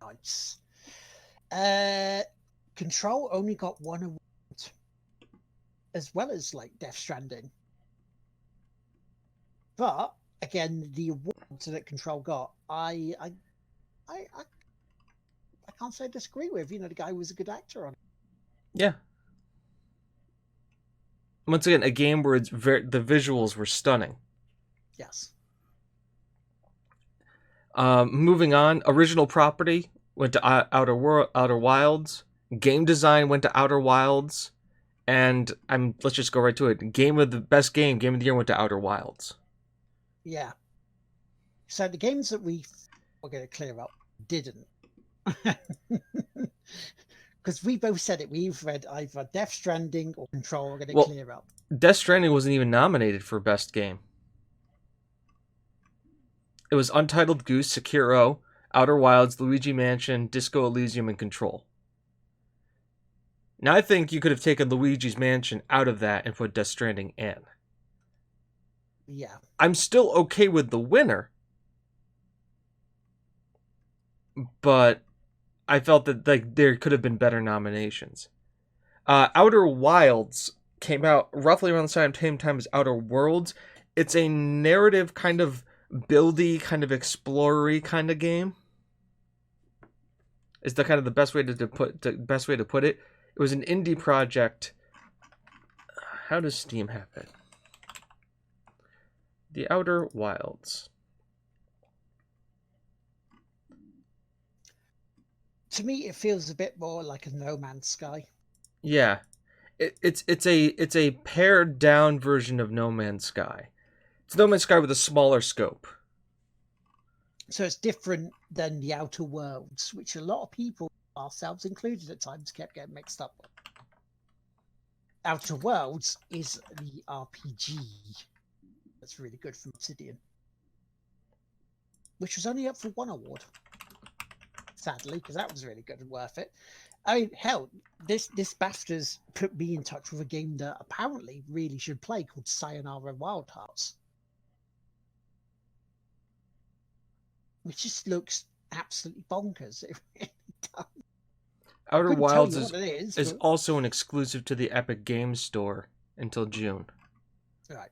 Nice. Control only got one award, as well as like Death Stranding. But again, the awards that Control got, I can't say I disagree with. You know, the guy was a good actor on it. Yeah. Once again, a game where the visuals were stunning. Yes. Moving on, original property went to Outer Wilds. Game design went to Outer Wilds, and let's just go right to it. Game of the year went to Outer Wilds. Yeah. So the games that we were going to clear up didn't. Because we both said it. We've read either Death Stranding or Control are going to clear up. Death Stranding wasn't even nominated for Best Game. It was Untitled Goose, Sekiro, Outer Wilds, Luigi Mansion, Disco Elysium, and Control. Now I think you could have taken Luigi's Mansion out of that and put Death Stranding in. Yeah. I'm still okay with the winner, but I felt that there could have been better nominations. Outer Wilds came out roughly around the same time as Outer Worlds. It's a narrative kind of buildy, kind of explorer-y kind of game. Is the kind of the best way to put it. It was an indie project. How does Steam have it? The Outer Wilds. To me, it feels a bit more like a No Man's Sky. Yeah, it's a pared down version of No Man's Sky. It's No Man's Sky with a smaller scope. So it's different than the Outer Worlds, which a lot of people, ourselves included at times, kept getting mixed up with. Outer Worlds is the RPG that's really good from Obsidian, which was only up for one award, sadly, because that was really good and worth it. I mean, hell, this BAFTAs put me in touch with a game that apparently really should play called Sayonara Wild Hearts, which just looks absolutely bonkers. It really does. Outer Wilds is but... also an exclusive to the Epic Games Store until June. Right.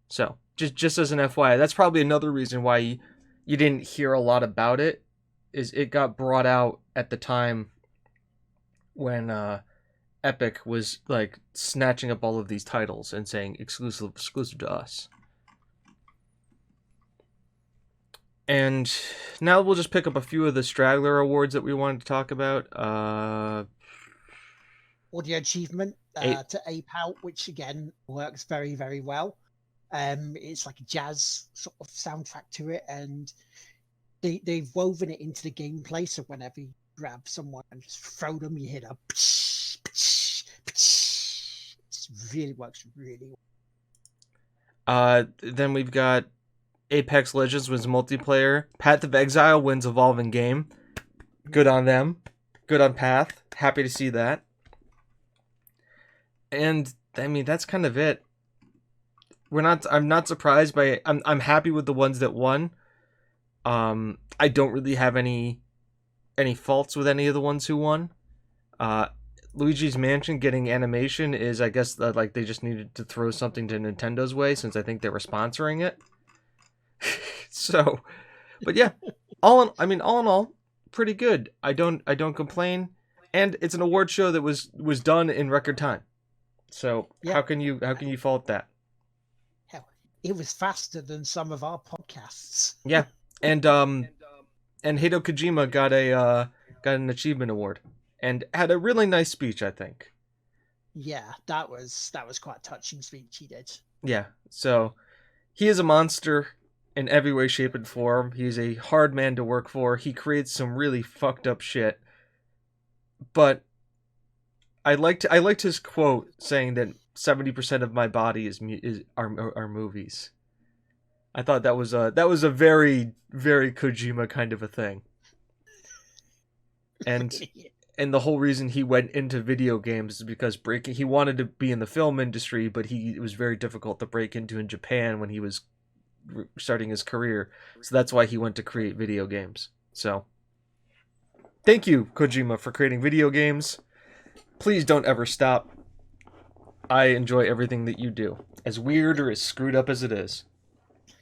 So, just as an FYI, that's probably another reason why you didn't hear a lot about it, is it got brought out at the time when Epic was like snatching up all of these titles and saying exclusive to us. And now we'll just pick up a few of the straggler awards that we wanted to talk about. Audio achievement to Ape Out, which again works very, very well. It's like a jazz sort of soundtrack to it, and they've woven it into the gameplay. So whenever you grab someone and just throw them, you hit a psh, psh, psh. It really works really well. Then we've got Apex Legends wins multiplayer. Path of Exile wins evolving game. Good on them. Good on Path. Happy to see that. And I mean, that's kind of it. I'm not surprised by. I'm happy with the ones that won. I don't really have any faults with any of the ones who won. Luigi's Mansion getting animation is, I guess, like they just needed to throw something to Nintendo's way, since I think they were sponsoring it. So, but yeah, all in all, pretty good. I don't complain, and it's an award show that was done in record time. So yeah. How can you fault that? Hell, it was faster than some of our podcasts. Yeah, and Hideo Kojima got an achievement award and had a really nice speech, I think. Yeah, that was quite a touching speech he did. Yeah, so he is a monster in every way, shape, and form. He's a hard man to work for. He creates some really fucked up shit. But I liked his quote saying that 70% of my body are movies. I thought that was a very, very Kojima kind of a thing. and and the whole reason he went into video games is because he wanted to be in the film industry, but it was very difficult to break into in Japan when he was starting his career. So that's why he went to create video games. So thank you, Kojima, for creating video games. Please don't ever stop. I enjoy everything that you do, as weird or as screwed up as it is.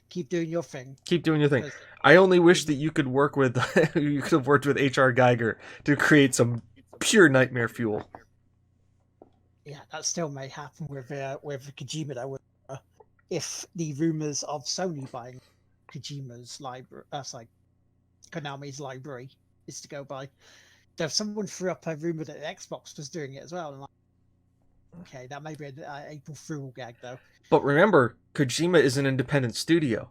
Keep doing your thing. Keep doing your thing. I only wish that you could work with you could have worked with H.R. Geiger to create some pure nightmare fuel. Yeah, that still may happen with Kojima though. If the rumors of Sony buying Kojima's library, Konami's library, is to go by. Though someone threw up a rumor that Xbox was doing it as well. And okay, that may be an April Fool gag though. But remember, Kojima is an independent studio,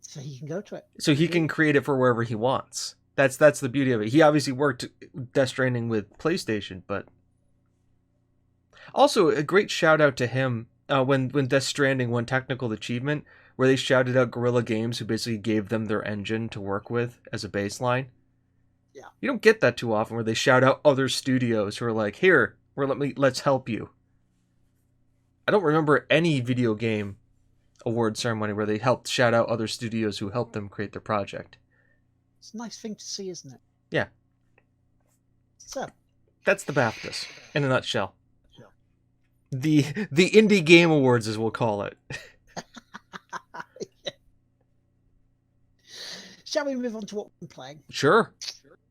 so he can go to it. So he can create it for wherever he wants. That's the beauty of it. He obviously worked Death Stranding with PlayStation, but also a great shout out to him when Death Stranding won technical achievement, where they shouted out Guerrilla Games, who basically gave them their engine to work with as a baseline. Yeah, you don't get that too often, where they shout out other studios who are like, "Here, let's help you." I don't remember any video game award ceremony where they helped shout out other studios who helped them create their project. It's a nice thing to see, isn't it? Yeah. So that's the BAFTAs in a nutshell. The Indie Game Awards, as we'll call it. Shall we move on to what we're playing? Sure.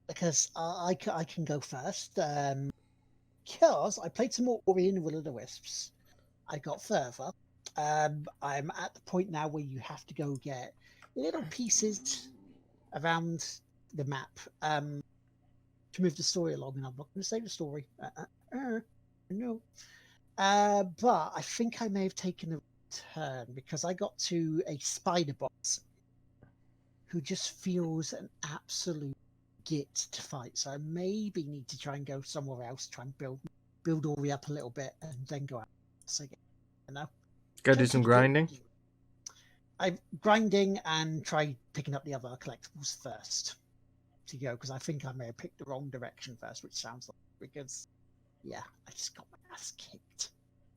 Because I can go first. Because I played some more Ori and the Will of the Wisps. I got further. I'm at the point now where you have to go get little pieces around the map to move the story along, and I'm not going to say the story. No. But I think I may have taken a turn because I got to a spider boss who just feels an absolute git to fight. So I maybe need to try and go somewhere else, try and build Ori up a little bit, and then go out again. You know, gotta do some grinding. I'm grinding and try picking up the other collectibles first to go, because I think I may have picked the wrong direction first, which sounds like, because yeah, I just got my ass kicked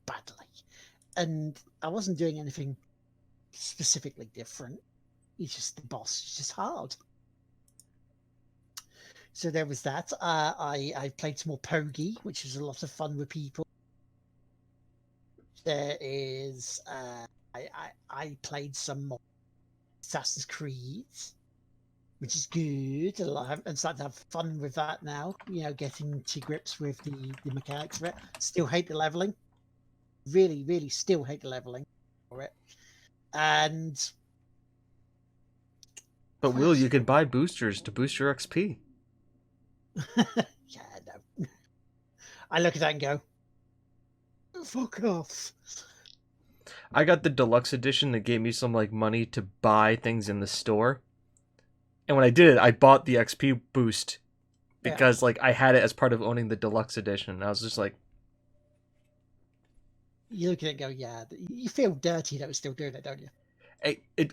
badly, and I wasn't doing anything specifically different. It's just the boss is just hard. So there was that. I played some more Pogi, which is a lot of fun with people. There is I played some more Assassin's Creed, which is good. I'm starting to have fun with that now. You know, getting to grips with the mechanics of it. Still hate the leveling. Really, really still hate the leveling for it. But Will, you could buy boosters to boost your XP. Yeah, no. I look at that and go, fuck off. I got the deluxe edition that gave me some money to buy things in the store. And when I did it, I bought the XP boost because I had it as part of owning the deluxe edition. And I was just like, you look at it and go, yeah, you feel dirty that was still doing it, don't you?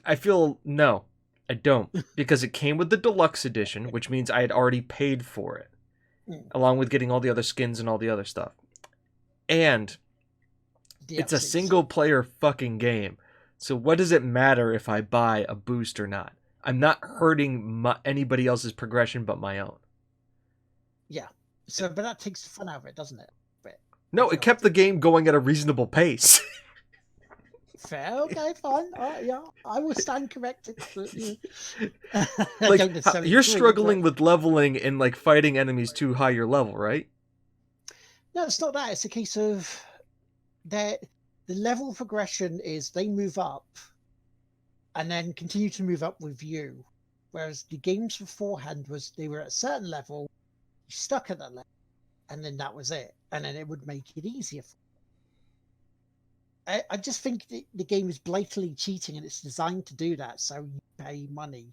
I feel, no, I don't. Because it came with the deluxe edition, which means I had already paid for it. Along with getting all the other skins and all the other stuff. And it's a single player fucking game. So what does it matter if I buy a boost or not? I'm not hurting anybody else's progression but my own. Yeah. So, but that takes the fun out of it, doesn't it? No, it kept the game going at a reasonable pace. Fair, okay, fine. Yeah, I will stand corrected. You're struggling with leveling and fighting enemies too high your level, right? No, it's not that. It's a case of the level progression is they move up and then continue to move up with you. Whereas the games beforehand was they were at a certain level, you stuck at that level, and then that was it. And then it would make it easier. I just think the game is blatantly cheating, and it's designed to do that. So you pay money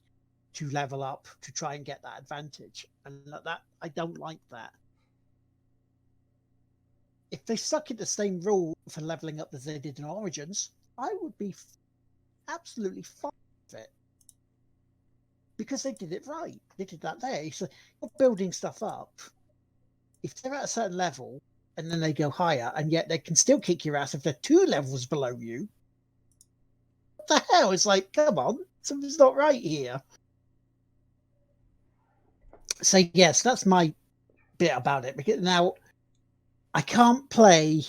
to level up to try and get that advantage. And that I don't like that. If they stuck at the same rule for leveling up as they did in Origins, I would be absolutely fine with it. because they did it right. They did that there. So you're building stuff up. If they're at a certain level and then they go higher, and yet they can still kick your ass if they're 2 levels below you. What the hell? It's like, come on, something's not right here. So yes, that's my bit about it. Because now I can't play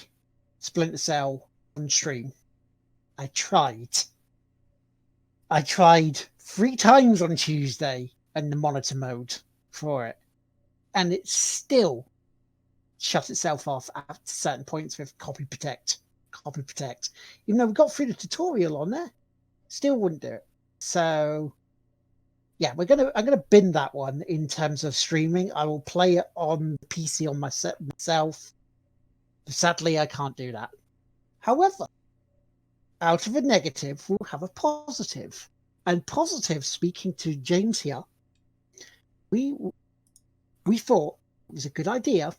Splinter Cell on stream. I tried 3 times on Tuesday in the monitor mode for it, and it still shut itself off at certain points with copy protect. Even though we got through the tutorial on there, still wouldn't do it. So yeah, I'm gonna bin that one in terms of streaming. I will play it on PC on myself. Sadly, I can't do that. However, out of a negative, we'll have a positive. And positive, speaking to James here, we thought it was a good idea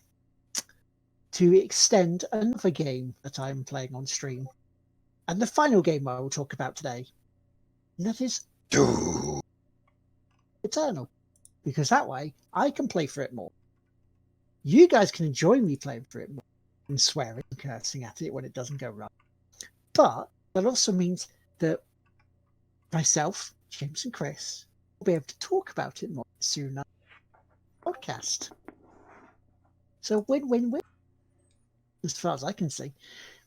to extend another game that I'm playing on stream. And the final game I will talk about today, and that is Doom Eternal. Because that way, I can play for it more. You guys can enjoy me playing for it more and swearing and cursing at it when it doesn't go right. But that also means that myself, James and Chris will be able to talk about it more soon on the podcast. So win-win-win, as far as I can see.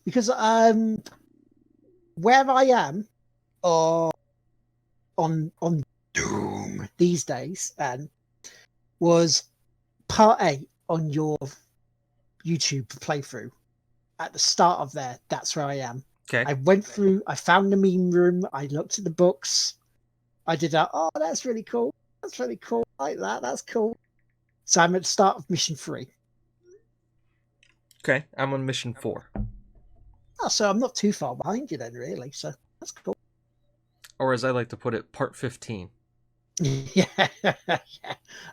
Because where I am on Doom these days was part 8 on your YouTube playthrough. At the start of there, that's where I am. Okay. I went through, I found the meme room, I looked at the books, I did that. Oh, that's really cool. That's really cool. I like that. That's cool. So I'm at the start of mission 3. Okay, I'm on mission 4. Oh, so I'm not too far behind you then, really. So that's cool. Or as I like to put it, part 15. Yeah.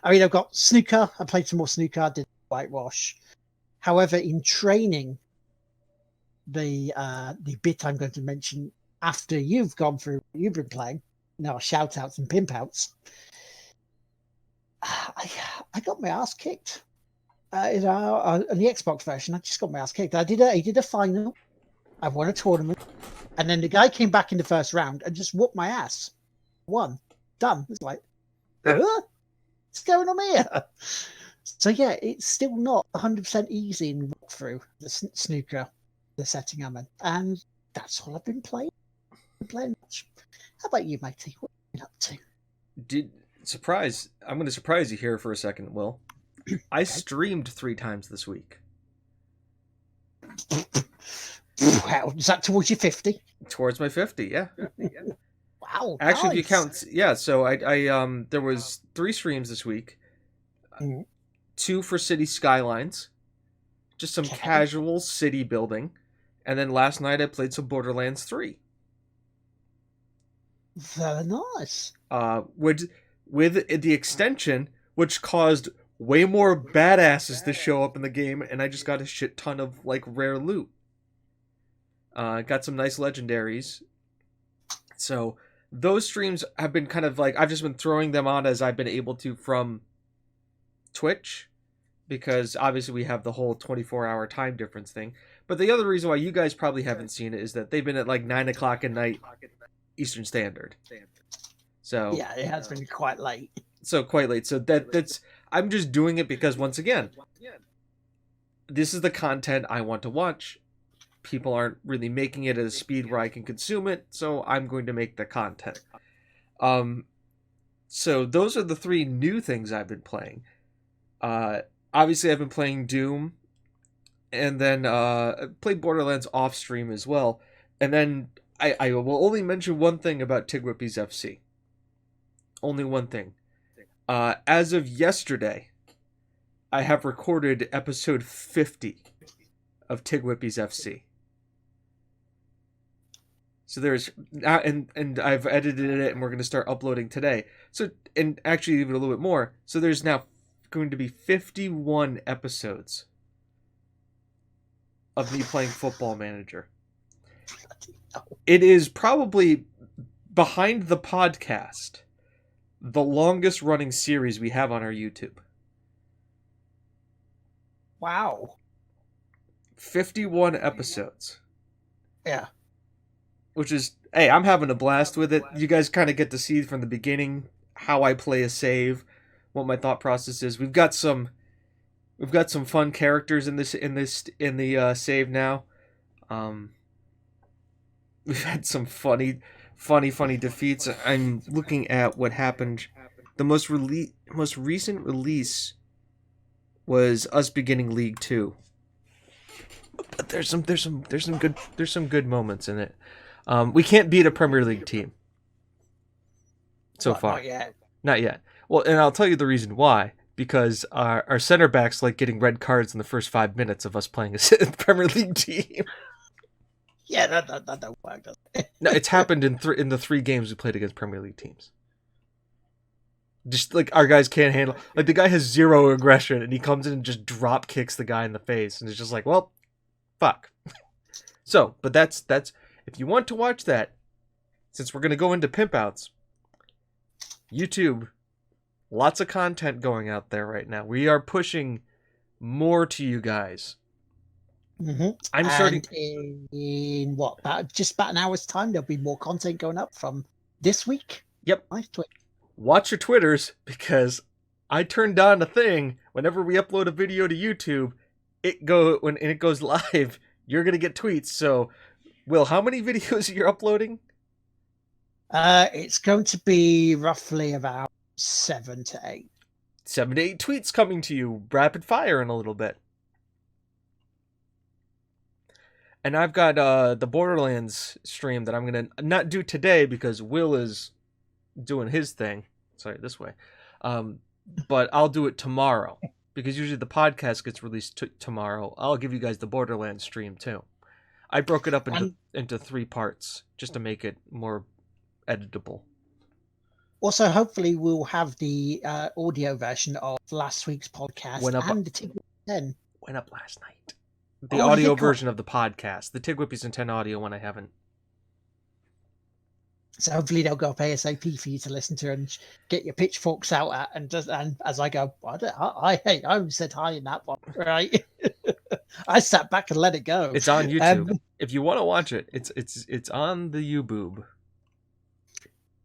I mean, I've got snooker. I played some more snooker. I did whitewash. However, in training, the bit I'm going to mention after you've gone through what you've been playing, shout outs and pimp outs, I got my ass kicked. On the Xbox version, I just got my ass kicked. I did a final. I won a tournament, and then the guy came back in the first round and just whooped my ass. Won. Done. It's like, what's going on here? So yeah, it's still not 100% easy in walkthrough the snooker, the setting I'm in, and that's all I've been playing. Much. How about you, matey? What have you been up to? I'm going to surprise you here for a second, Will. I streamed 3 times this week. Wow, is that towards your 50? Towards my 50, yeah. Wow. Actually, nice. if you count, yeah. So I there was 3 streams this week. 2 for City Skylines, just some casual city building, and then last night I played some Borderlands 3. Very nice. With the extension, which caused way more badasses to show up in the game, and I just got a shit ton of rare loot. Got some nice legendaries. So those streams have been kind of I've just been throwing them on as I've been able to from Twitch, because obviously we have the whole 24-hour time difference thing. But the other reason why you guys probably haven't seen it is that they've been at 9 o'clock at night Eastern Standard. So yeah, it has been quite late. So quite late. So that's I'm just doing it because, once again, this is the content I want to watch. People aren't really making it at a speed where I can consume it, so I'm going to make the content. So those are the 3 new things I've been playing. Obviously, I've been playing Doom, and then played Borderlands off stream as well. And then I will only mention one thing about TGWPIS FC. Only one thing. As of yesterday, I have recorded episode 50 of TGWPIS FC. So there's and I've edited it, and we're going to start uploading today. So, and actually even a little bit more. So there's now going to be 51 episodes of me playing Football Manager. It is probably, behind the podcast, the longest running series we have on our YouTube. Wow. 51 episodes. Yeah. Which is, hey, I'm having a blast with it. You guys kind of get to see from the beginning how I play a save, what my thought process is. We've got some fun characters in the save now. We've had some funny defeats. I'm looking at what happened. The most recent release was us beginning League 2. But there's some good moments in it. We can't beat a Premier League team so far. Not yet. Well, and I'll tell you the reason why. Because our center backs like getting red cards in the first 5 minutes of us playing a Premier League team. Yeah, that work, does it? No, it's happened in the 3 games we played against Premier League teams. Just like our guys can't handle. Like the guy has 0 aggression, and he comes in and just drop kicks the guy in the face, and it's just like, well, fuck. So, but that's if you want to watch that, since we're gonna go into pimp outs, YouTube, lots of content going out there right now. We are pushing more to you guys. Mm-hmm. I'm starting in what about an hour's time. There'll be more content going up from this week. Yep. Nice tweet. Watch your Twitters, because I turned on a thing whenever we upload a video to YouTube. When it goes live, you're gonna get tweets. So, Will, how many videos you're uploading? It's going to be roughly about 7 to 8. 7 to 8 tweets coming to you, rapid fire in a little bit. And I've got the Borderlands stream that I'm gonna not do today because Will is doing his thing. Sorry, this way. But I'll do it tomorrow, because usually the podcast gets released tomorrow. I'll give you guys the Borderlands stream too. I broke it up into 3 parts just to make it more editable. Also, hopefully, we'll have the audio version of last week's podcast and the TGWPIS 10. Went up last night. The audio version of the podcast. The TGWPIS 10 audio one I haven't. So hopefully they'll go up ASAP for you to listen to and get your pitchforks out at, and as I go, I only said hi in that one, right? I sat back and let it go. It's on YouTube. If you want to watch it, it's on the YouBoob.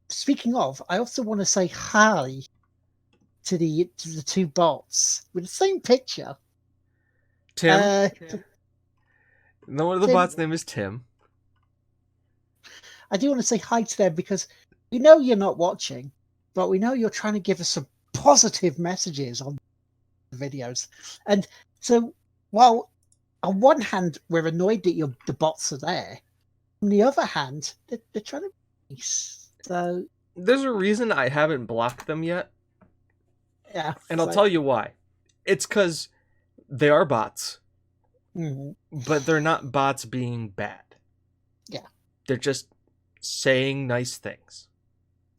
Speaking of, I also want to say hi to the 2 bots with the same picture. Tim. No one of the bots' name is Tim. I do want to say hi to them because we know you're not watching, but we know you're trying to give us some positive messages on the videos. And so, while on one hand we're annoyed that the bots are there, on the other hand, they're trying to be nice. So there's a reason I haven't blocked them yet. Yeah. And I'll tell you why. It's because they are bots. Mm-hmm. But they're not bots being bad. Yeah. They're just saying nice things.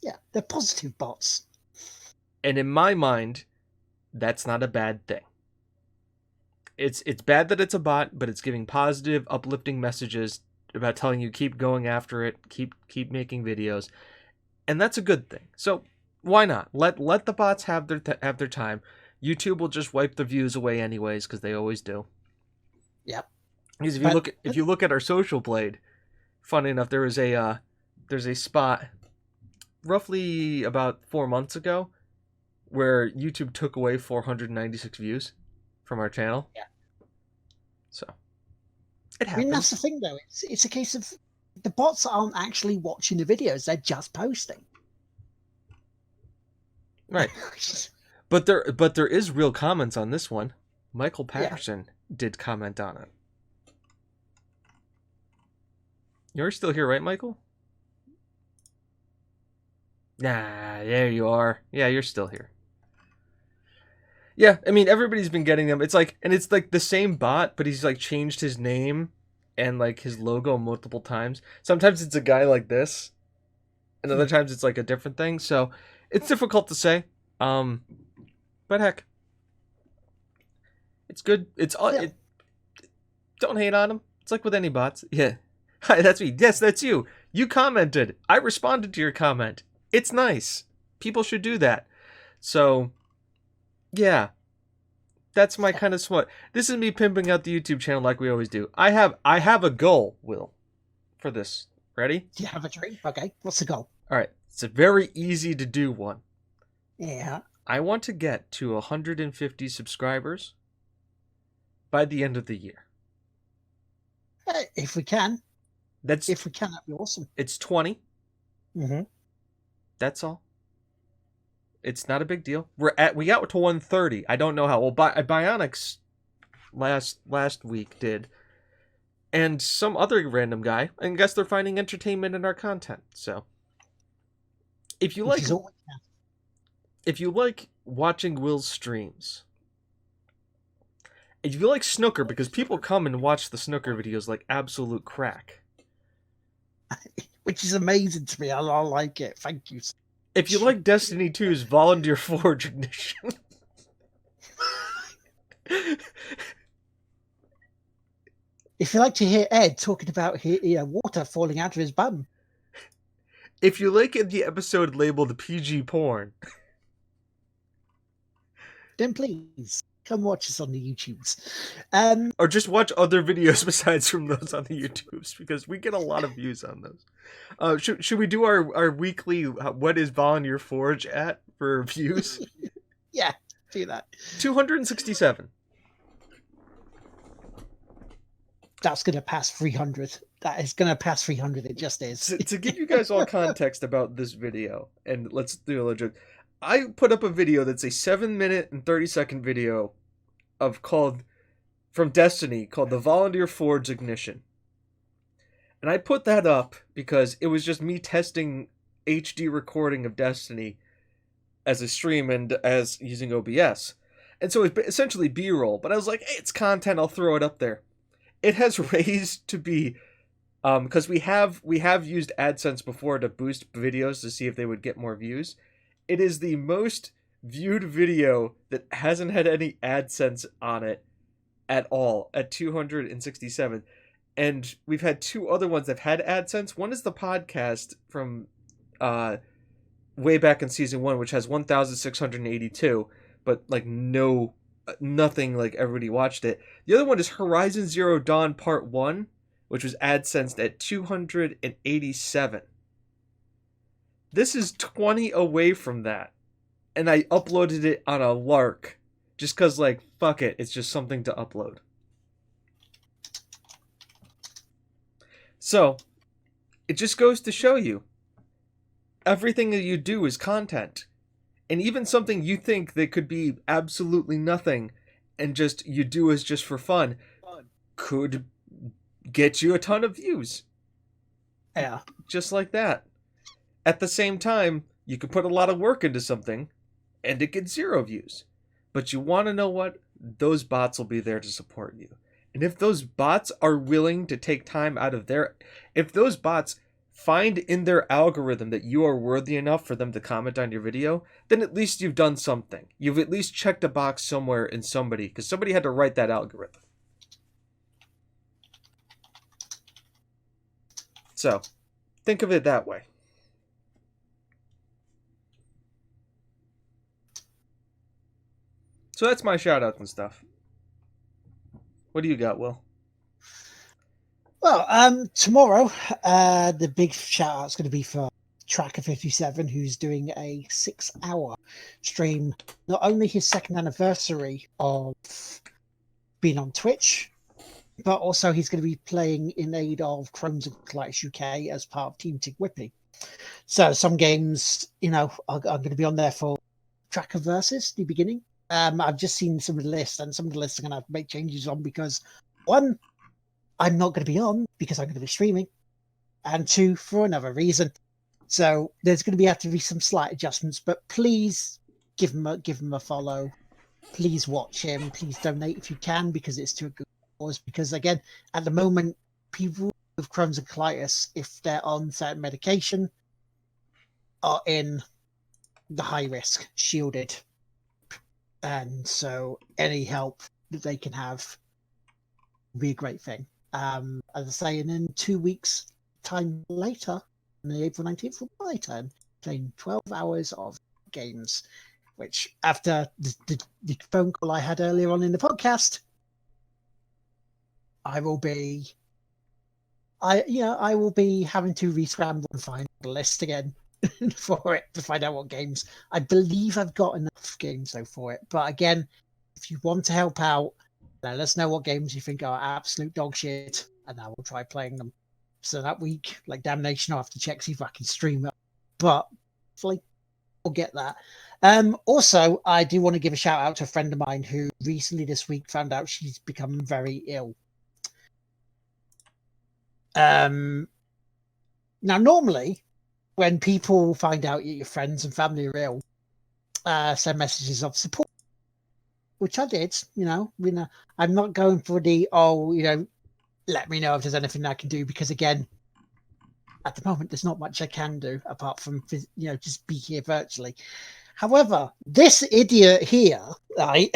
Yeah, they're positive bots. And in my mind, that's not a bad thing. It's bad that it's a bot, but it's giving positive, uplifting messages about telling you keep going after it, keep making videos, and that's a good thing. So why not let the bots have their time? YouTube will just wipe the views away anyways, because they always do. Yep. Because if you look at our social blade, funny enough, there's a spot roughly about 4 months ago where YouTube took away 496 views from our channel. Yeah. So it happens. I mean, that's the thing, though. It's a case of the bots aren't actually watching the videos; they're just posting. Right. But there is real comments on this one. Michael Patterson did comment on it. You're still here, right, Michael? Nah, there you are. Yeah, you're still here. Yeah, I mean, everybody's been getting them. It's like the same bot, but he's like changed his name and like his logo multiple times. Sometimes it's a guy like this, and other times it's like a different thing. So it's difficult to say. But heck, it's good. Don't hate on him. It's like with any bots. Yeah. Hi, that's me. Yes, that's you. You commented. I responded to your comment. It's nice. people should do that. So, yeah. That's my kind of smut. This is me pimping out the YouTube channel like we always do. I have a goal, Will, for this. Ready? Do you have a dream? Okay, what's the goal? All right. It's a very easy to do one. Yeah. I want to get to 150 subscribers by the end of the year. If we can. That'd be awesome. It's 20. Mm-hmm. That's all. It's not a big deal. We got to 130. I don't know how. Well, Bionics last week did, and some other random guy. I guess they're finding entertainment in our content. So, if you like watching Will's streams, if you like snooker, because people come and watch the snooker videos like absolute crack, which is amazing to me. I like it. Thank you. If you like Destiny 2's Volunteer Forge Ignition, if you like to hear Ed talking about water falling out of his bum, if you like the episode labeled PG porn, then please come watch us on the YouTubes. Or just watch other videos besides from those on the YouTubes, because we get a lot of views on those. Should we do our weekly what is Volunteer Forge at for views? Yeah, do that. 267. That's going to pass 300. That is going to pass 300. It just is. To give you guys all context about this video, and let's do a legit. I put up a video that's a 7-minute and 30-second video from Destiny called the Volunteer Forge Ignition. And I put that up because it was just me testing HD recording of Destiny as a stream and as using OBS. And so it's essentially B-roll, but I was like, hey, it's content, I'll throw it up there. It has raised to be, because we have used AdSense before to boost videos to see if they would get more views. It is the most viewed video that hasn't had any AdSense on it at all, at 267. And we've had two other ones that have had AdSense. One is the podcast from way back in season 1, which has 1,682, but like nothing like everybody watched it. The other one is Horizon Zero Dawn Part 1, which was AdSensed at 287. This is 20 away from that. And I uploaded it on a lark. Just because, like, fuck it. It's just something to upload. So, it just goes to show you. Everything that you do is content. And even something you think that could be absolutely nothing and just you do as just for fun could get you a ton of views. Yeah. Just like that. At the same time, you can put a lot of work into something, and it gets 0 views. But you want to know what? Those bots will be there to support you. And if those bots are willing to take time out of if those bots find in their algorithm that you are worthy enough for them to comment on your video, then at least you've done something. You've at least checked a box somewhere in somebody, because somebody had to write that algorithm. So, think of it that way. So that's my shout-outs and stuff. What do you got, Will? Well, tomorrow, the big shout-out's going to be for Tracker57, who's doing a 6-hour stream. Not only his 2nd anniversary of being on Twitch, but also he's going to be playing in aid of Crohn's and Colitis UK as part of Team TGWPIS. So some games, are going to be on there for Tracker versus the beginning. I've just seen some of the lists, and some of the lists I'm going to have to make changes on because, 1, I'm not going to be on because I'm going to be streaming, and 2, for another reason. So there's going to have to be some slight adjustments, but please give him a follow. Please watch him. Please donate if you can, because it's to a good cause. Because again, at the moment, people with Crohn's and colitis, if they're on certain medication, are in the high risk, shielded. And so any help that they can have would be a great thing. As I say, and in 2 weeks time later, on the April 19th, will be my turn, playing 12 hours of games, which after the phone call I had earlier on in the podcast, I will be having to re-scramble and find the list again for it to find out what games. I believe I've got enough games though for it. But again, if you want to help out, let us know what games you think are absolute dog shit, and I will try playing them. So that week, like Damnation, I'll have to check see if I can stream it. But hopefully we'll get that. Also, I do want to give a shout out to a friend of mine who recently this week found out she's become very ill. Now, normally, when people find out your friends and family are ill, send messages of support, which I did. I'm not going for the let me know if there's anything I can do, because again, at the moment, there's not much I can do apart from just be here virtually. However, this idiot here, right,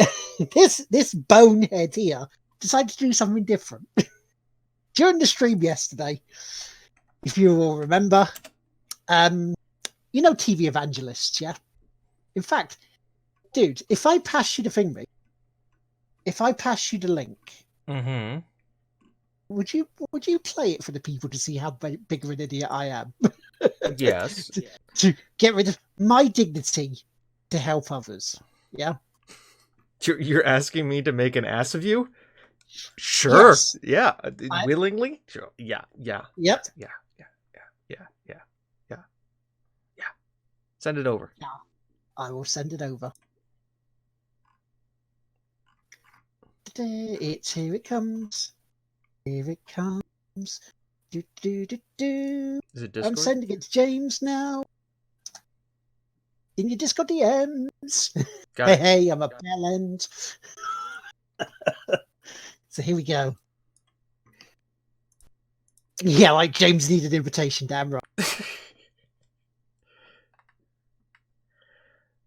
this bonehead here, decided to do something different. During the stream yesterday, if you all remember, TV evangelists, yeah? In fact, dude, if I pass you the thing, mate, if I pass you the link, Mm-hmm. would you play it for the people to see how big of an idiot I am? Yes. to get rid of my dignity to help others, yeah? You're asking me to make an ass of you? Sure. Yes. Yeah. Willingly? Sure. Yeah. Yep. Yeah. Send it over. Yeah. I will send it over. Here it comes. Here it comes. Do, do, do, do. Is it Discord? I'm sending it to James now. In your Discord DMs. Got it. Hey, I'm a bell end. So here we go. Yeah, like James needed an invitation, damn right.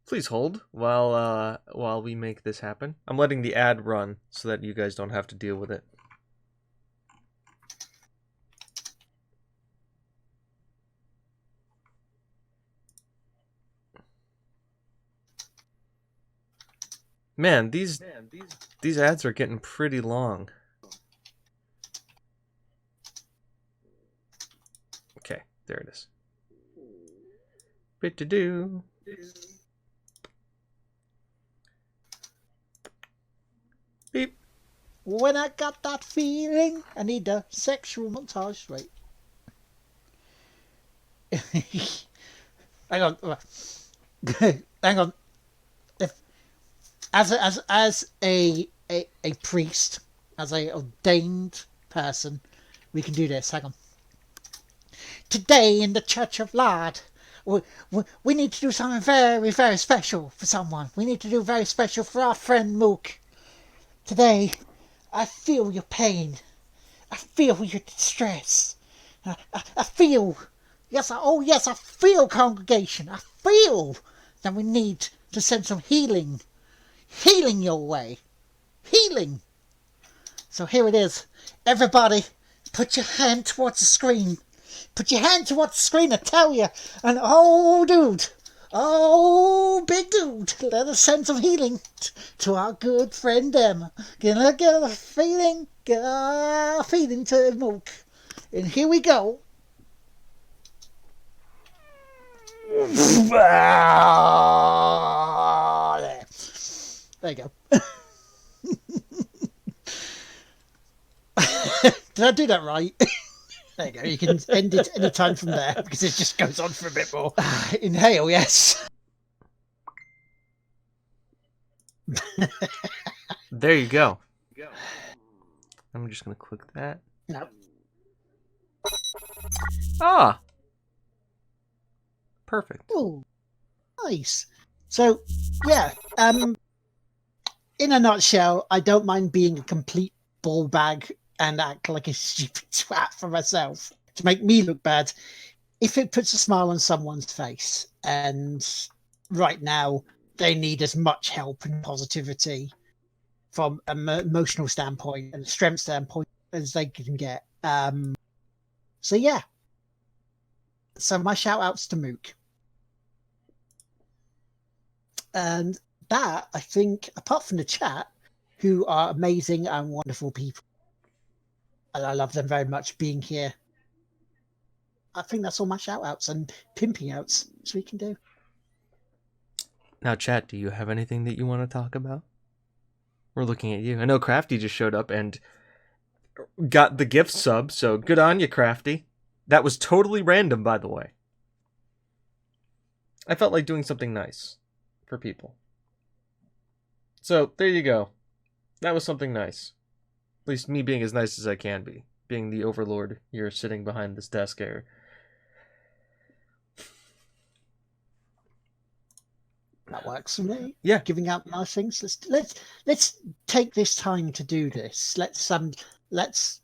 Please hold while we make this happen. I'm letting the ad run so that you guys don't have to deal with it. Man, these ads are getting pretty long. Okay, there it is. Bit-to-do. Beep. When I got that feeling, I need a sexual montage. Wait. Hang on. Hang on. If as a priest, as a ordained person, we can do this. Hang on. Today in the Church of Lord, we need to do something very, very special for someone. We need to do very special for our friend Mook. Today, I feel your pain. I feel your distress. I feel, I feel, congregation. I feel that we need to send some healing your way. Healing. So here it is. Everybody, put your hand towards the screen. Put your hand towards the screen, I tell you. And big dude, let us send some healing to our good friend Emma. Gonna get a feeling to Mook. And here we go. There you go. Did I do that right? There you go. You can end it any time from there because it just goes on for a bit more. Inhale, yes. There you go. I'm just going to click that. No. Ah. Perfect. Oh, nice. So, yeah. In a nutshell, I don't mind being a complete ball bag and act like a stupid twat for myself to make me look bad if it puts a smile on someone's face. And right now, they need as much help and positivity from an emotional standpoint and strength standpoint as they can get. So yeah. So my shout outs to Mook. And that, I think, apart from the chat, who are amazing and wonderful people, and I love them very much being here. I think that's all my shout outs and pimping outs so we can do. Now, chat, do you have anything that you want to talk about? We're looking at you. I know Crafty just showed up and got the gift sub, so good on you, Crafty. That was totally random, by the way. I felt like doing something nice for people. So, there you go. That was something nice. At least me being as nice as I can be. Being the overlord you're sitting behind this desk here. That works for me. Yeah. Giving out nice things. Let's take this time to do this. Let's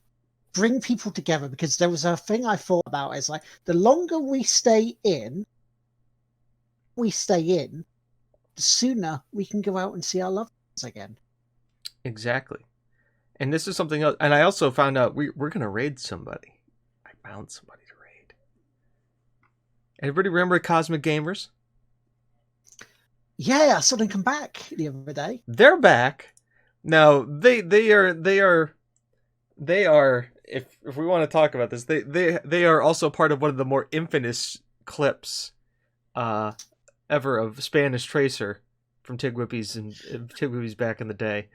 bring people together, because there was a thing I thought about. Is like, the longer we stay in, the sooner we can go out and see our loved ones again. Exactly. And this is something else. And I also found out we're going to raid somebody. I found somebody to raid. Everybody remember Cosmic Gamers? Yeah, I saw them come back the other day. They're back. Now, they are if we want to talk about this, they are also part of one of the more infamous clips ever of Spanish Tracer from TGWPIS and TGWPIS back in the day.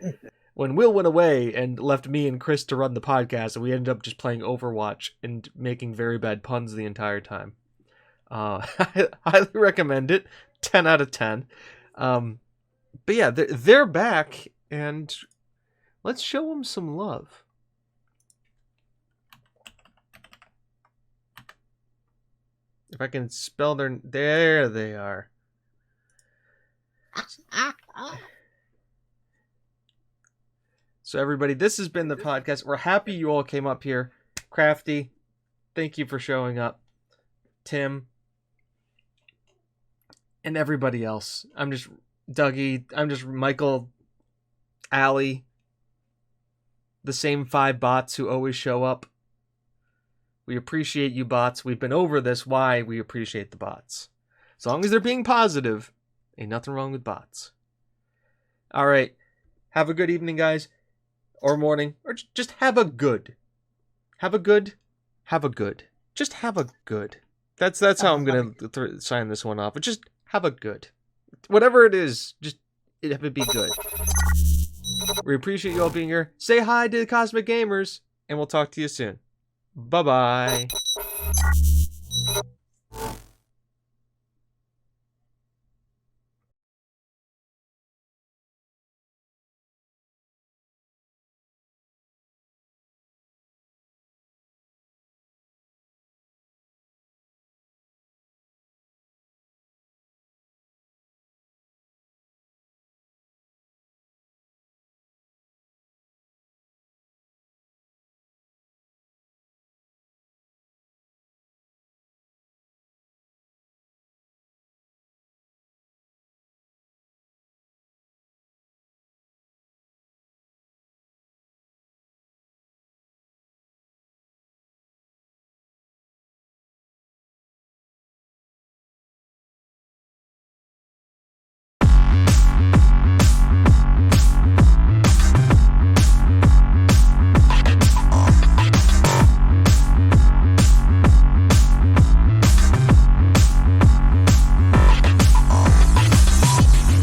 When Will went away and left me and Chris to run the podcast, and we ended up just playing Overwatch and making very bad puns the entire time. I highly recommend it. 10 out of 10. But yeah, they're back, and let's show them some love. If I can spell there they are. So everybody, this has been the podcast. We're happy you all came up here. Crafty, thank you for showing up. Tim, and everybody else. I'm just Dougie. I'm just Michael, Allie, the same 5 bots who always show up. We appreciate you, bots. We've been over this. Why we appreciate the bots. As long as they're being positive, ain't nothing wrong with bots. All right. Have a good evening, guys. Or morning. Or just have a good. Have a good. Have a good. Just have a good. That's how I'm going to sign this one off. But just have a good. Whatever it is, just have it be good. We appreciate you all being here. Say hi to the Cosmic Gamers, and we'll talk to you soon. Bye-bye.